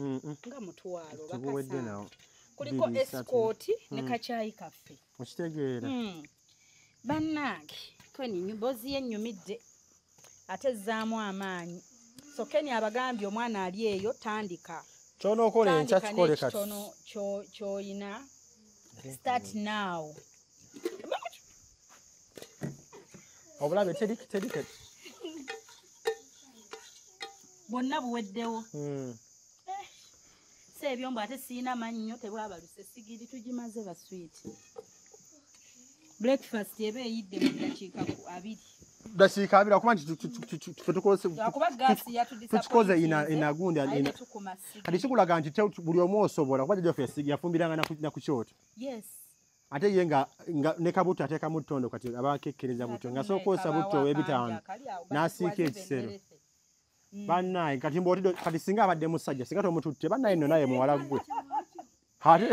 Speaker 2: nga mutwalo bakasa kuliko escort ne kacaayi kaffe
Speaker 3: okitegeera
Speaker 2: bannange kweni mbozi yennyumidde ate zaamu amaanyi so keni abagambye omwana ali eyo tandika
Speaker 3: kyonookola enkya kikole kati
Speaker 2: kyoyina start now
Speaker 3: obulabe teri
Speaker 2: bwonna buweddewo si ebyombo ate siina mannyo tebwabaluse sigiri tugimaze baswiti breakfast eba eyidde mu dakiika 2
Speaker 3: dakiika 2 akuba nti tukikoze inagundi kati kikulaga nti buli omu osobola kuba jjoffe yafumbiranga na ku kyoto ate ye nga ne kabuto ateekamu ttondo kati abakekkereza buto nga sookosa buto ow'ebitaano n'asiika ekisero bannaye kati mbootidde kati singa abadde musajja singa tomututte bannaye nno naye muwala gwe ate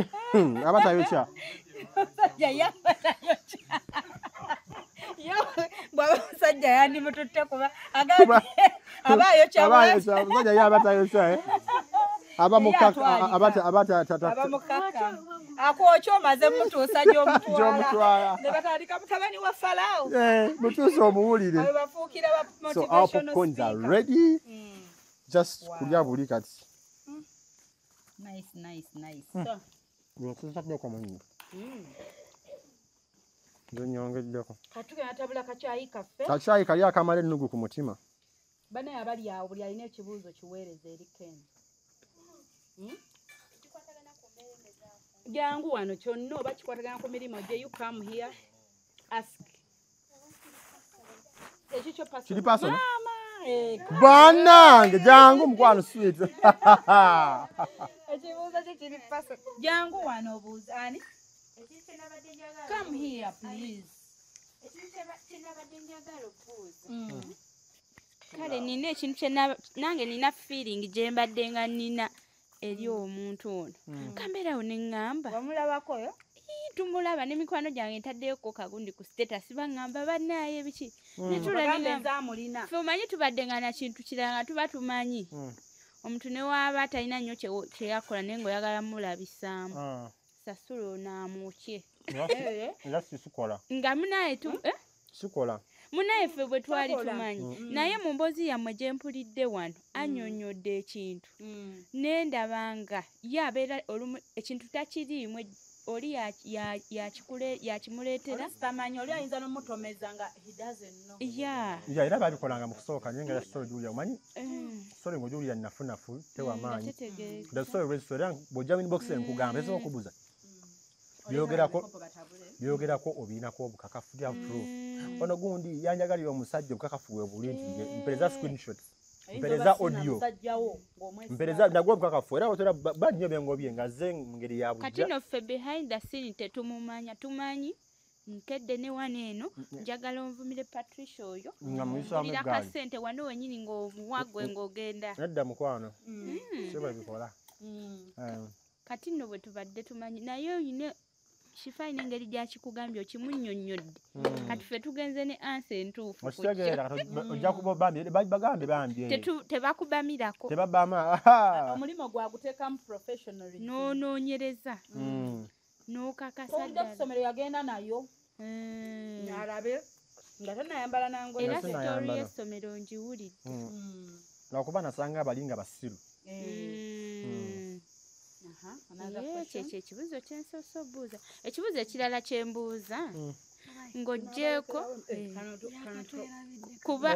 Speaker 3: abatayokya
Speaker 2: bwaba musajja yandimututte kuba abayokyamusajja
Speaker 3: ye abatayokya
Speaker 2: abamukaka akwokya omaze mutuusa gy'omutwala ne batandika mutabani wa Falaawo
Speaker 3: mutuusa omuwulire
Speaker 2: bafuukira ba
Speaker 3: so our popcorns are ready just kulya buli kati
Speaker 2: nice
Speaker 3: ntusaddeko munyo nzonyongeddeko
Speaker 2: katugenda tabula kacaayi kaffe
Speaker 3: kacaayi kali akamala ennugu ku mutima
Speaker 2: banaye abali awo buli alina ekibuuzo kiweereza eri Ken jangu wano kyonna oba kikwatagana ku mirimu gye you come here ask ekikyo
Speaker 3: kiri pasono bannange jangu mukwano sweet
Speaker 2: ekibuuzo kye kiri pasono jangu wano obuuza ani come here please
Speaker 5: kale nina ekintu nange nina feeling gye mbadde nga nina eri omuntu ono kambeerawo ne ŋŋamba
Speaker 2: wamulabakoyo
Speaker 5: tumulaba n'emikwano gyange ntaddeyoko kagundi ku status baŋŋamba bannaaye biki
Speaker 2: netulabezamulina
Speaker 5: fe omanyi tubadde nga na kintu kirala nga tuba tumanyi omuntu ne waaba talina nnyo kyeyakola naye ng'oyagala mulabisaamu sasula onaamukye nga munaye
Speaker 3: sikola
Speaker 5: munaye ffe bwe twali tumanyi naye mu mboozi yammwe gye mpulidde wano annyonnyodde ekintu nendabanga ye abeera olumu ekintu takiriimu oli yakimuleetera
Speaker 2: tamanyi oli ayinza n'omutomeza nga he doesn't know
Speaker 3: era babikolanga mu kusooka naye nga ya story Julia omanyi story ngo Julia nafunafu tewamaanyi the story was story bw'ojja mu inbox nkugamba ezo okubuza byogerako obiinako obukakafu bya proof ono gundi yanjagalira omusajja obukakafu bwe buli nti mpereza screenshot mpereza audio mpereza nagwo obukakafu era otera bannyo bengobye nga ze ngeri ya bujja
Speaker 5: kati no ffe behind the scene tetumumanya tumanyi nkedde ne wano eno njagala onvumire Patricia oyo ng'amulira akasente wano wenyini ng'omuwagwe ng'ogenda
Speaker 3: nedda mukwano seba bikola
Speaker 5: kati nno bwe tubadde tumanyi naye oyine kifaine engeri gyakikugambye okimunnyonnyodde kati ffe tugenze ne ansa entuufu
Speaker 3: ojja kuba bambye
Speaker 5: tebakubamirako
Speaker 2: omulimu gwaguteekamu professionally
Speaker 5: n'onoonyereza n'okakasa ddala
Speaker 2: ssomero yagenda nayo alabe nga tanayambala nangoye
Speaker 5: era sitori y'essomero ngiwulidde
Speaker 3: lwakuba nasanga abalinga basiru
Speaker 5: kyekyo ekibuuzo kyensoose obuuza ekibuuzo ekirala kyembuuza ng'oggyeko kuba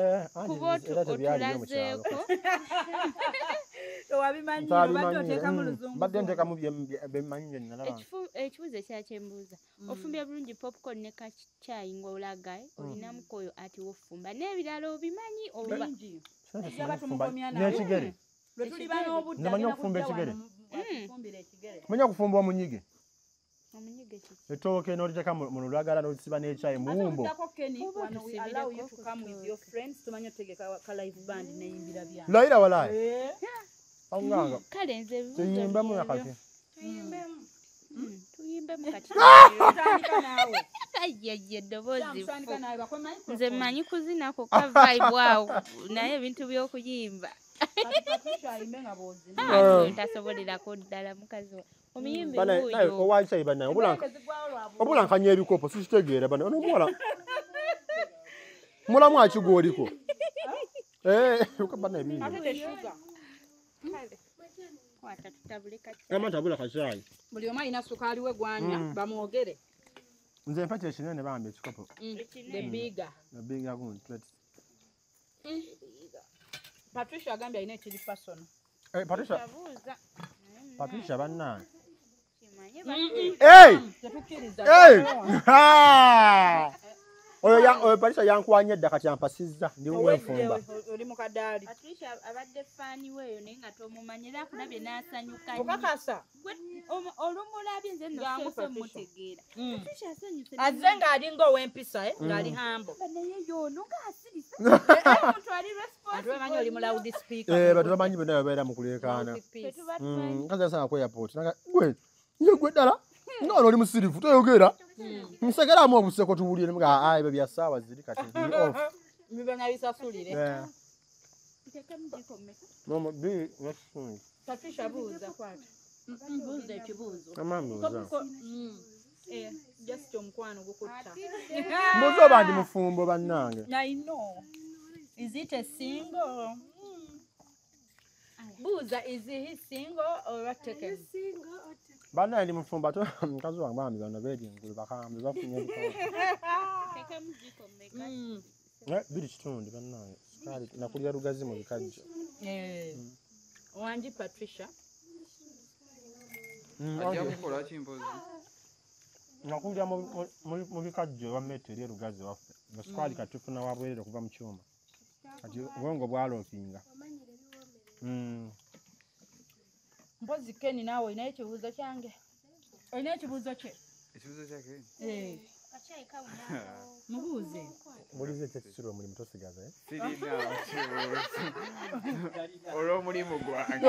Speaker 5: otulazeeko ekibuuzo ekirala kyembuuza ofumbye bulungi popcorn ne kacaayi ng'olagaye olinamuko oyo ati wofumba n'ebirala obimanyi oba
Speaker 3: n'ekigere namanyi okufumba ekigere manya okufumba omunyige etooke n'oliteka mu lulagala n'olisiba n'ekyayi muwumbo layira walayi awunganga tuyimbemu nakati
Speaker 5: eddoboozi nze mmanyi kuzinako ka vibe awo naye ebintu by'okuyimba ntasobolerako ddala mukazi omuyimbi wuuyo
Speaker 3: owakyayi banaye obulankanya ebikopo sikitegeera bana onomuwala mulamu akigwoliko bana ebintu amatabula kashayi
Speaker 2: buli omu alina sukaali we gwanya bamwogere
Speaker 3: nze mpati ekinene bambi ekikopo
Speaker 2: the bigger Patricia agambye alina ekiri personal
Speaker 3: Patricia bannange oyo Patricia yankwanye edda kati ampasizza ndiwo enfumba
Speaker 2: oli mu kadaali
Speaker 5: Patricia abadde faani weeyo naye nga tomumanyi era akulabye n'asanyuka
Speaker 2: okakasa
Speaker 5: olumulabye nze nnosose mutegeera Patricia asanyuse
Speaker 2: azze ng'alinga ow'empisa ng'ali hambo
Speaker 5: naye yoono ng'asirise omuntu ali
Speaker 2: responsible oli mu loud speaker
Speaker 3: batu bamanyi bonna babeera mu kuleekaana nkazi asana ku airport gwe yegwe ddala nga wano oli musirifu toyogera nsegeramu obuseko tuwulire ebyo bya ssaawa ziri kati
Speaker 2: mibanya bisasulire Patricia buuza kwata buuza ekibuuzo just omukwano gukutta
Speaker 3: mbuuza oba ndi mufumbo bannange
Speaker 2: I know is it a single buuza is he single or taken
Speaker 3: bana ndi mufumbo ate mukazi wange bambi bano beeringule bakambe bafunye biri kitundu bannange nakulira lugazi mu bikajjo
Speaker 2: wangi Patricia
Speaker 3: nakulira mu bikajjo ewammete eri erugazi waffe nga sukaali kati tufuna wabwerere okuva mu kyuma kati obwongo bwalookinga
Speaker 2: mpozi Ken naawe olinayo ekibuuzo kyange olinayo ekibuuzo kye
Speaker 6: ekibuuzo kyake
Speaker 2: mubuuze
Speaker 3: mulize ekyekisula omulimu tosigaza
Speaker 6: sirina olw'omulimu gwange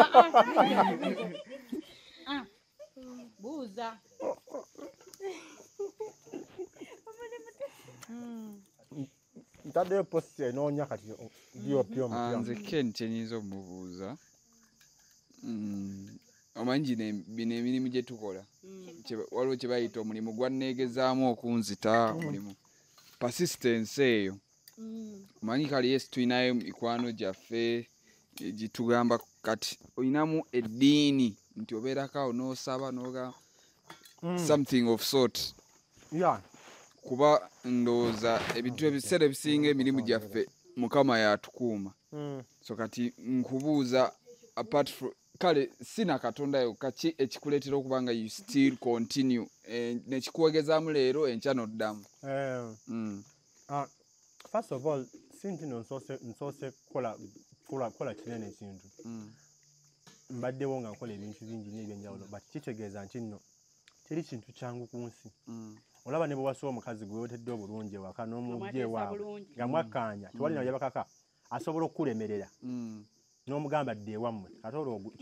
Speaker 2: buuza
Speaker 3: ntaddeyo positi enoonya kati diopyo
Speaker 6: nze Ken kyenyinza omubuuza omanyi bino emirimu gye tukola waliwo kye bayita omulimu gwanneegezaamu okunzita omulimu persistence eyo omanyi kale yes tulinayo mikwano gyaffe gitugamba kati olinamu eddiini nti obeerakawo n'osaba noga something of sort kuba ndowooza ebintu ebiseera ebisinga emirimu gyaffe Mukama yatukuuma so kati nkubuuza apart from kale sina Katonda yokka ki ekikuleetera okuba nga you still continue nekikuwegezaamu leero enkya n'oddamu
Speaker 3: first of all sinti no nsoose kola kinene ekintu mbaddewo nga nkola ebintu bingi n'ebyenjawulo but kitegeeza nti nno teri kintu kyangu ku nsi olaba ne bwe wasuwa omukazi gwe wetedde obulungi ewaka n'omugye waabwe nga mwakkaanya tewali nayo yabakaka asobola okulemerera n'omugamba dde ewammwe ate olwo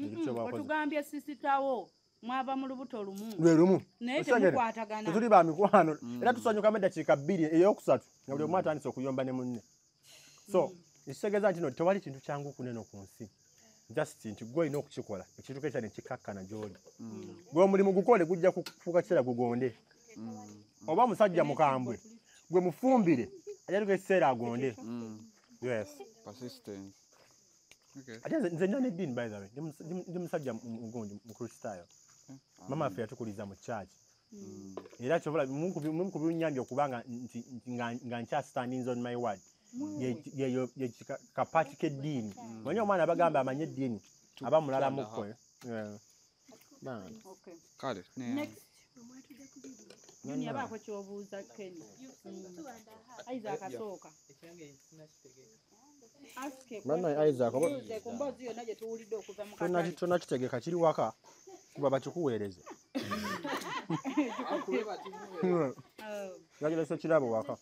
Speaker 2: otugambye sisitawo mwava mu lubuto lumu
Speaker 3: lwe lumu
Speaker 2: naye temukwatagana
Speaker 3: tetuli ba mikwano era tusanyukamu eddakiika 2 eyokusatu nga buli omu atandise okuyomba ne munne so ekitegeeza nti no tewali kintu kyangu kunene ku nsi just nti gwe olina okukikola ekintu kekya ne kikkakkana gy'oli gwe omulimu gukole gujja kufuuka kiseera gugonde oba musajja mukambwe gwe mufumbire ajatuka ekiseera agonde yes
Speaker 6: persistence
Speaker 3: ate nze nina neddiini by the way ndi musajja mugunju mukristaayo mama affe yatukuliza mu church era kyobola mumu ku binyambye okubanga nga nkyastandings on my word kapati k'eddiini manye omwana abagamba amanye eddiini aba mulalamuko
Speaker 6: kale
Speaker 2: Yuni yabaako kyobuuza Ken. Aiza akasooka.
Speaker 3: Bana Isaac
Speaker 2: kumbozi yonna gye tuwulidde okuva mu katale.
Speaker 3: Tonakitegeka kiri waka kuba bakikuweereze. Yagirese kirabo waka.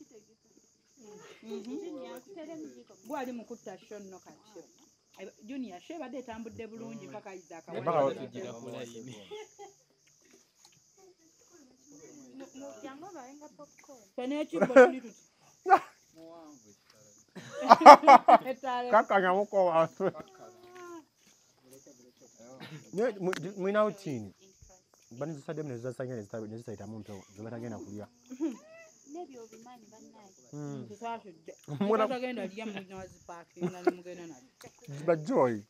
Speaker 2: Gwali mu kutta sho nno kati. Junior she badde etambudde bulungi mpaka Isaac
Speaker 7: tugira kulayini.
Speaker 3: Kakanya muko watu. Mwina utini. Bani zisade mneza sanya nezita itamu mpewo. Zibatagenda kulya.
Speaker 5: Nebyo bimanyi bannaye.
Speaker 2: Tusashudde. Mutagenda lya munazi parkinga ne mugenda nali.
Speaker 3: Bajoy.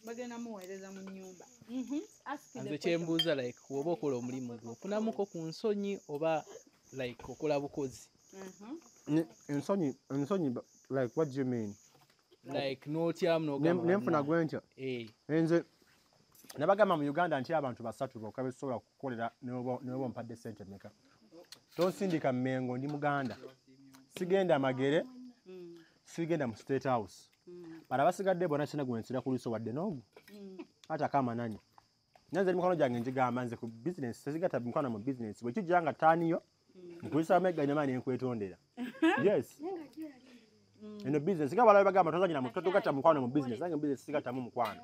Speaker 2: Bagenda muweereza mu nnyumba.
Speaker 7: Nze kyembuuza like woba okola omulimu gwo ofunamuko ku nsonyi oba like okola bukozi.
Speaker 3: Ensonyi like what do you mean?
Speaker 7: Like n'otyamu n'ogamba.
Speaker 3: Nemfuna gwentya. Enze nabagamba mu Uganda nti abantu basatu bokka besobola okukolera n'oba mpadde ssente meka. Tonsindika Mmengo ndi Muganda. Sigenda Magere. Sigenda mu State House. Para basigadde bona kina gwensira ku luso wadde n'ogu. Ata kama nani. Nanze mikono gyange njigamba nze ku business sizigata mikono mu business bwe kijanga taniyo. Nkulisa mega nyama ne nkwetondera. Yes. Eno business nga balabe bagamba tozanyina mu toto gacha mukwano mu business nange business sigata mu mukwano.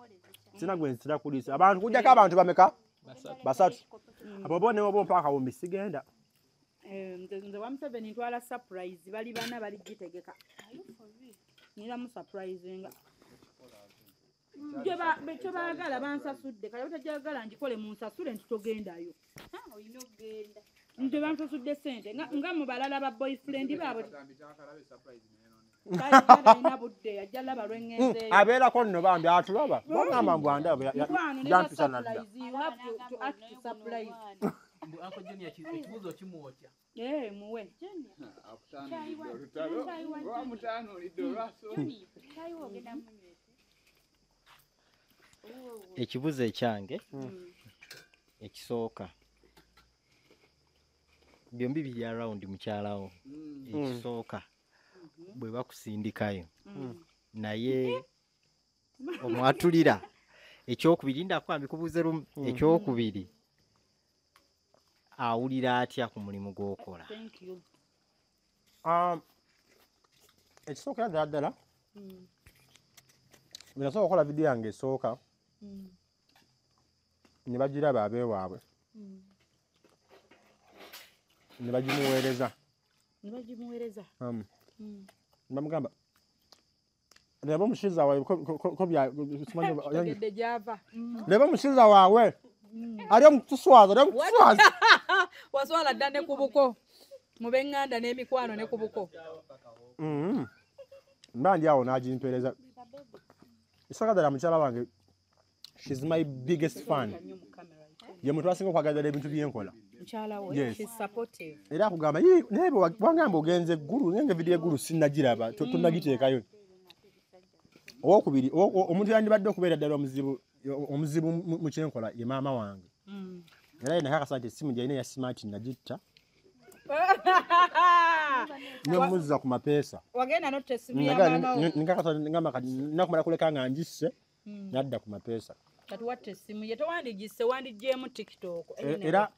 Speaker 3: Sina gwensira ku luso abantu kujja ka abantu bameka basatu. Abo bone obo mpaka wumbi sigenda.
Speaker 2: Nze wamuseveni ntwala surprise bali bana bali gitegeka. Nira mu surprising. Kye baagala bansasudde kale batajagala njikole mu nsasule ntitogendayo.
Speaker 5: Oyina okugenda.
Speaker 2: Nje bansasudde ssente nga mu balala ba boyfriend baabwe. Ina budde yajjala balwengenze.
Speaker 3: Abeerako nno bambi atulaba. Bagamba mbwanda
Speaker 2: jampisa nadda. You have to act surprise.
Speaker 7: Uncle Junior ekibuuzo kimwotya.
Speaker 2: Muwe.
Speaker 8: Ekibuuzo ekyange ekisooka byombi biri around mukyalawo ekisooka bwe bakusindikayo naye omwatulira ekyokubiri ndakwambi kubuuze lumu ekyokubiri awulira atya ku mulimu gw'okola.
Speaker 3: Ekisooka ddala binasobola okukola vidiyo yange esooka ne bagiraba abeewaabwe ne bagimuweereza bamugamba leba omushiza wawe leba omushiza wawe ali omutuswaza
Speaker 2: waswala dda ne ku buko mu b'eŋŋanda n'emikwano ne ku buko
Speaker 3: mba ndi awo n'agimpeereza esooka ddala mukyala wange she's my biggest fan ye muntu asinga okwagalira ebintu byenkola era akugamba naye wangamba ogenze eggulu nenge vidiyo eggulu sinnagiraba tonnagiteekayo. Owokubiri omuntu yandibadde okubeera ddala omuzibu mu kyenkola ye maama wange era ye nakakasa nti essimu gyalina eya smart nagitta nemuzza ku mapeesa nakumala kuleka nga njisse nadda ku mapeesa.
Speaker 2: Kati watte essimu ye towandigisse wandigyemu TikTok.
Speaker 3: Era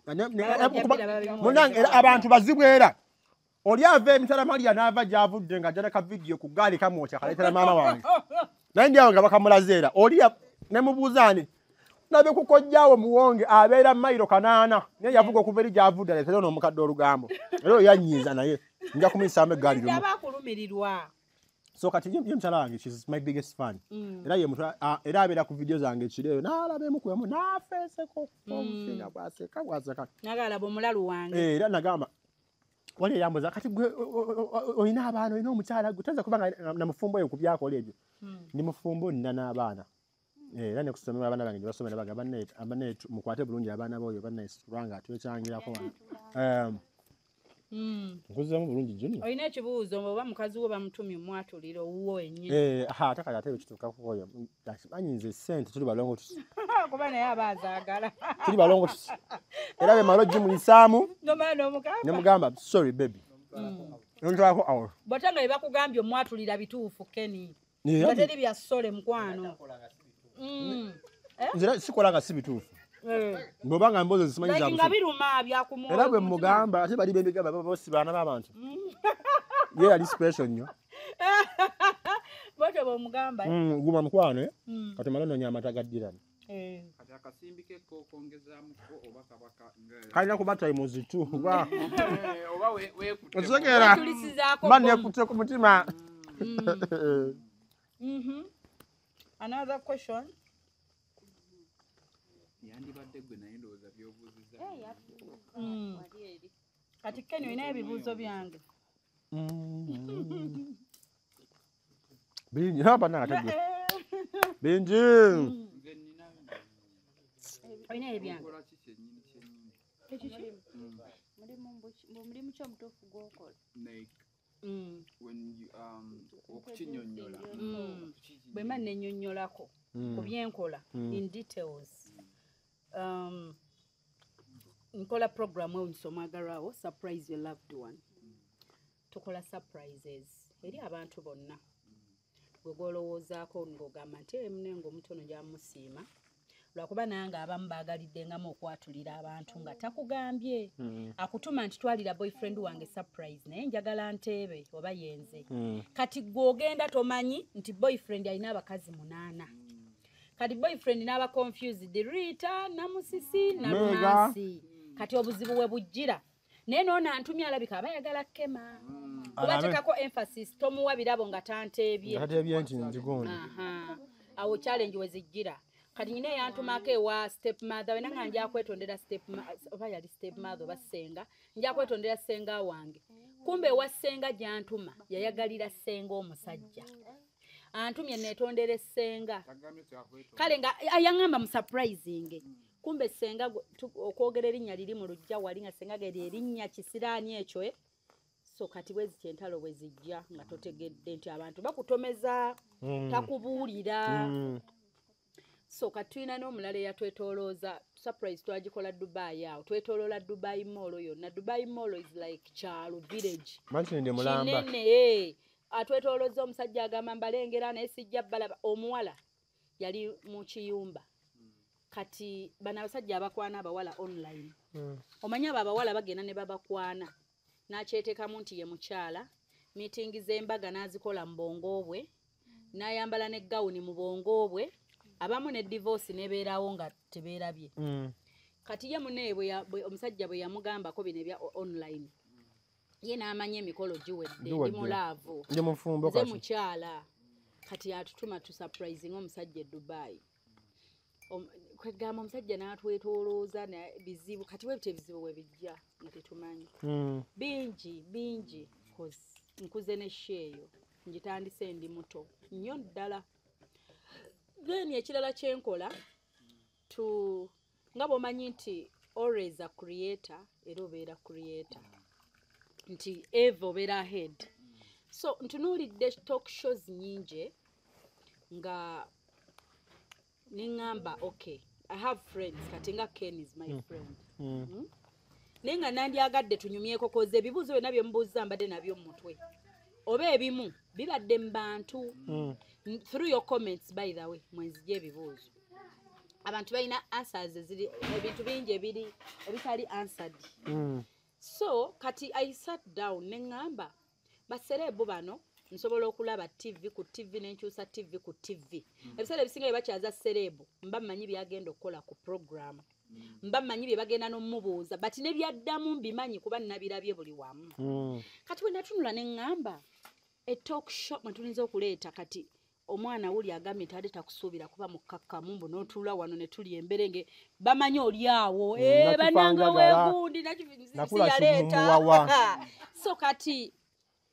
Speaker 3: abantu bazibu era oli ava emitala Maria n'ava gy'avudde nga gyaleka vidiyo ku gaali kamwokya kaleetera maama wange naye ndi awo nga bakamulaze era oli ne mubuuzaani nabe ku kojjaawo muwonge abeera mayiro 8 naye yavuga okuva eri gy'avudde aleetere n'omukadde olugambo era oyo yanyiiza naye nja kumuyisaamu eggaali limu.
Speaker 2: Abakulumirirwa.
Speaker 3: So kati ye mukyala wange she's my biggest fan. Era ye muntu era abeera ku video zange ekiro n'alaba emu kwemu n'afeeseko omufinga bwaseka.
Speaker 2: Nagalaba omulalu wange.
Speaker 3: Era nagamba wali yambuza kati gwe oyina abaana oyina omukyala gwe tanza kubanga na mufumbo eyo ku byakola ebyo. Ndi mufumbo nina n'abaana. Era ne kusomera abaana bange basomera baga banne mukwate bulungi abaana boyo banne kubanga twekyangirako. Nkuzemu bulungi Junior.
Speaker 2: Oyina ekibuuzo oba mukazi wo bamutumye mwatulira owuwo ennyini.
Speaker 3: Takala ate ekituuka kukoyo. Banyinze ssente tuli balongo tusi.
Speaker 2: Kuba naye abazaagala.
Speaker 3: Tuli balongo tusi. Era be malo gimuyisaamu.
Speaker 2: Nomano mugamba.
Speaker 3: Ne mugamba sorry baby. Ntwako awo.
Speaker 2: Botanga ebakugambye omwatulira bituufu Kenny.
Speaker 3: Yeah.
Speaker 2: Bateri bya sole mukwano.
Speaker 3: Nzira sikola nga si bituufu. Mbobanga mbozo zimanyi za
Speaker 2: Nga biruma bya kumwoyo.
Speaker 3: Era bwe mugamba ate bali bembega bosi bana babantu. Ye ali special nnyo.
Speaker 2: Bote bo mugamba.
Speaker 3: Guma mukwano kati malono nyama tagaddira.
Speaker 6: Kati akasimbike ko kongezaamu ko oba kabaka
Speaker 3: Kalina kuba time zitu. Oba
Speaker 6: we
Speaker 3: Ozegera. Mane kute ku mutima.
Speaker 2: Another question.
Speaker 6: Yandibadde gwe naye ndowooza by'obuuziza.
Speaker 2: Kati Kenny olina ebibuuzo byange.
Speaker 3: Bingi hapa na atajja. Bingi.
Speaker 2: Olina ebyange.
Speaker 5: Mulimu ky'omutuufu gw'okola.
Speaker 6: When you okukinyonnyola.
Speaker 2: Bwe mba nennyonnyolako ku byenkola in details. Nkola program nsomagarawo surprise your loved one. Tukola surprises eri abantu bonna. Gwe golowoozaako ng'ogamba nti emunengo omutono gyamusiima. Lwakuba nange abamu baagaliddengamu okwatulira abantu nga takugambye. Akutuma nti twalira boyfriend wange surprise naye njagala nteebe oba yenze. Kati gw'ogenda tomanyi nti boyfriend alina abakazi 8. Kati boyfriend n'aba confused Rita Namusisi na Nancy. Kati obuzibu we bujjira. Naye noona antumya alabika abayagala kema. Kubatekako emphasis tomuwa birabo nga tanteebye.
Speaker 3: Tanteebye nti nzigonde.
Speaker 2: Awo challenge we zijjira. Kati nyine yantumako ewa stepmother wena nga nja kwetondera oba yali stepmother oba ssenga nja kwetondera ssenga wange. Kumbe ewa ssenga gyantuma yayagalira ssenga omusajja. Antumye netondera ssenga. Kale nga ayangamba mu surprising. Kumbe ssenga okwogera erinnya liri mu lujja wali nga ssenga ge erinnya kisiraani ekyo so kati bwezi kyentalo bwe zijja nga totegedde nti abantu bakutomeza takubuulira. So katwina n'omulala eyatwetolooza surprise twagikola Dubai awo twetoloola Dubai Mall yonna. Dubai Mall is like kyalo village.
Speaker 3: Mantinde mulamba.
Speaker 2: Kinene atwetolooza omusajja agamba mbalengera naye sijja balaba omuwala yali mu kiyumba. Kati bana abasajja abakwana abawala online. Omanyi abo abawala bagenda ne babakwana. N'akyeteekamu nti ye mukyala. Meeting z'embaga n'azikola mu bwongo bwe. N'ayambala ne gawuni mu bwongo bwe. Abamu ne divorce nebeerawo nga tebeerabye. Kati ye muneebwe omusajja bwe yamugambako bino ebya online. Ye n'amanya emikolo giwedde ndi mulaavu.
Speaker 3: Ndi mufumbo
Speaker 2: kati. Nze mukyala. Kati atutuma tu surprising omusajja e Dubai. Kwegamba omusajja n'atwetolooza bizibu kati webite ebizibu we bijja nga tetumanyi. Bingi cause nkuze ne sheeyo ngitandise ndi muto nnyo ddala. Then ekirala kyenkola nga bw'omanyi nti always a creator era obeera creator nti ever obeera ahead. So ntunuulidde talk shows nyingi nga ningamba okay I have friends kati nga Ken is my friend. Naye nga nandyagadde tunyumyeko koze ebibuuzo byonna bye mubuuza mbadde nabyo mu mutwe oba ebimu bibadde mu bantu. Through your comments by the way mwenzije ebibuuzo abantu balina answers eziri ebintu bingi ebitali answered. So kati I sat down nengamba baserebu bano nsobola okulaba TV ku TV n'enkyusa TV ku TV. Ebiseera ebisinga bye bakyaza serebu mba mmanyi byagenda okukola ku program. Mba mmanyi bye bagenda n'omubuuza but ne byaddamu mbimanyi kuba nnabirabye buli wamu. Kati bwe natunula nengamba a talk show matulinza okuleeta kati omwana wuli agambye nti ate takusuubira kuba mukkakkamu mbu n'otuula wano ne tuli emberenge bamanyi oli awo bannanga weegundi nakiyaleeta. So kati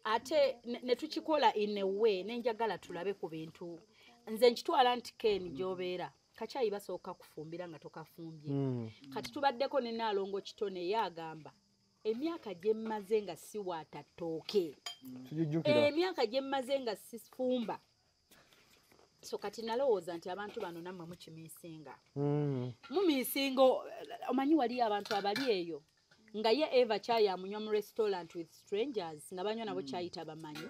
Speaker 2: ate ne tukikola in a way nenjagala tulabe ku bintu nze nkitwala nti Ken gy'obeera kacyayi basooka kufumbira nga tokafumbye. Kati tubaddeko ne Naalongo Kitone ye agamba emyaka gye mmaze nga siwaata ttooke emyaka gye mmaze nga sifumba. So kati nalowooza nti abantu bano nammwe mukimiisinga. Mumiisingo omanyi wali abantu abali eyo nga ye Eva chai amunywa mu restaurant with strangers nga banywa nabo chai tabamanyi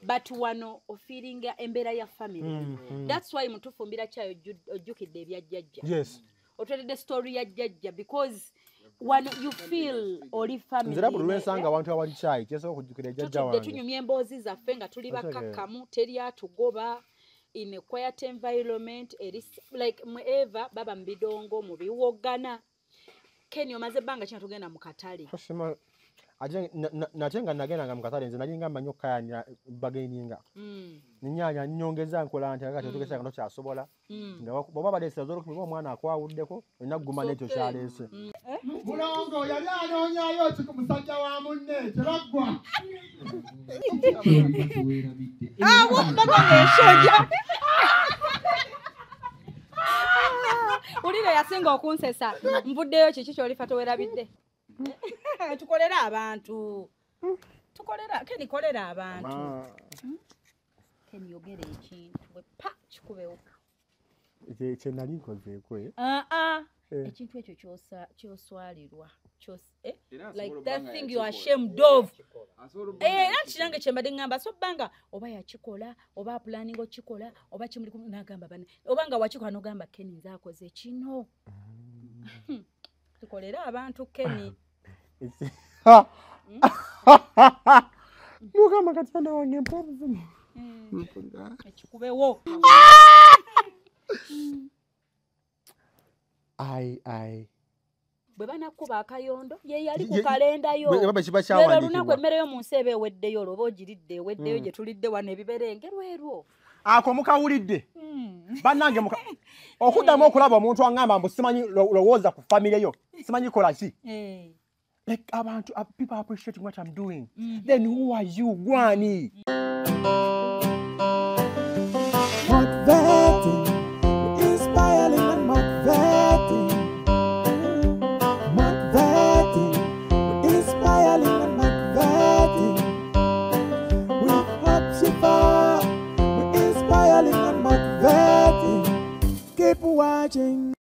Speaker 2: but wano ofiringa embera ya family that's why mutufumbira chai ojjukidde ebyajjajja
Speaker 3: yes
Speaker 2: otwedde story ya jjajja because when you feel oli family
Speaker 3: nzira buli lwensanga abantu awali chai kyesooka okujjukira ejjajja wange
Speaker 2: tunyumya emboozi zaffe nga tuli bakakkamu teri atugoba in a quiet environment like Eva baba mbidongo mu biwogana Ken omaze banga kino tugenda mu katale
Speaker 3: aje natenga nagenda mu katale nze nalinga manyoka ya bageninga ninyanya nyongeza nkola nti akati tukesanga ndo kyasobola nga baba badesa zoro kumwa omwana akwawuddeko enaguma nekyo kyalese
Speaker 1: mulongo yali anonyayo ku musajja wa munne teragwa
Speaker 2: awo bagongeshoja ulire yasinga okunsesa mvuddeyo kiki kyolifa towerabidde tukolera abantu kenikolera abantu keniyogera ekintu pa kikubewo
Speaker 3: kye nali nkozeekwe
Speaker 2: ekintu ekyo kyoswalirwa like that thing you are ashamed of era kirange kyembadde ngamba so banga oba yakikola oba planning okikola oba kimuli nagamba bane obanga wakikola nogamba Keni nze akoze kino tukolera abantu Keni
Speaker 3: mugamba katina wange mpovu
Speaker 2: ekikubewo bwe banakuba akayondo ye yali ku kalenda yo lero lunaku emmere yo mu nsi eba eweddeyo olwoba ogiridde eweddeyo gye tulidde wano ebiberenge lwerwo
Speaker 3: ako mukawulidde bannange okuddamu okulaba omuntu aŋŋamba mbu simanyi lowooza ku famire yo simanyi kola ki like abantu people appreciating what I'm doing then who are you gwani
Speaker 1: motivating inspiring and motivating inspiring and motivating with Hot Shifa we're inspiring and motivating keep watching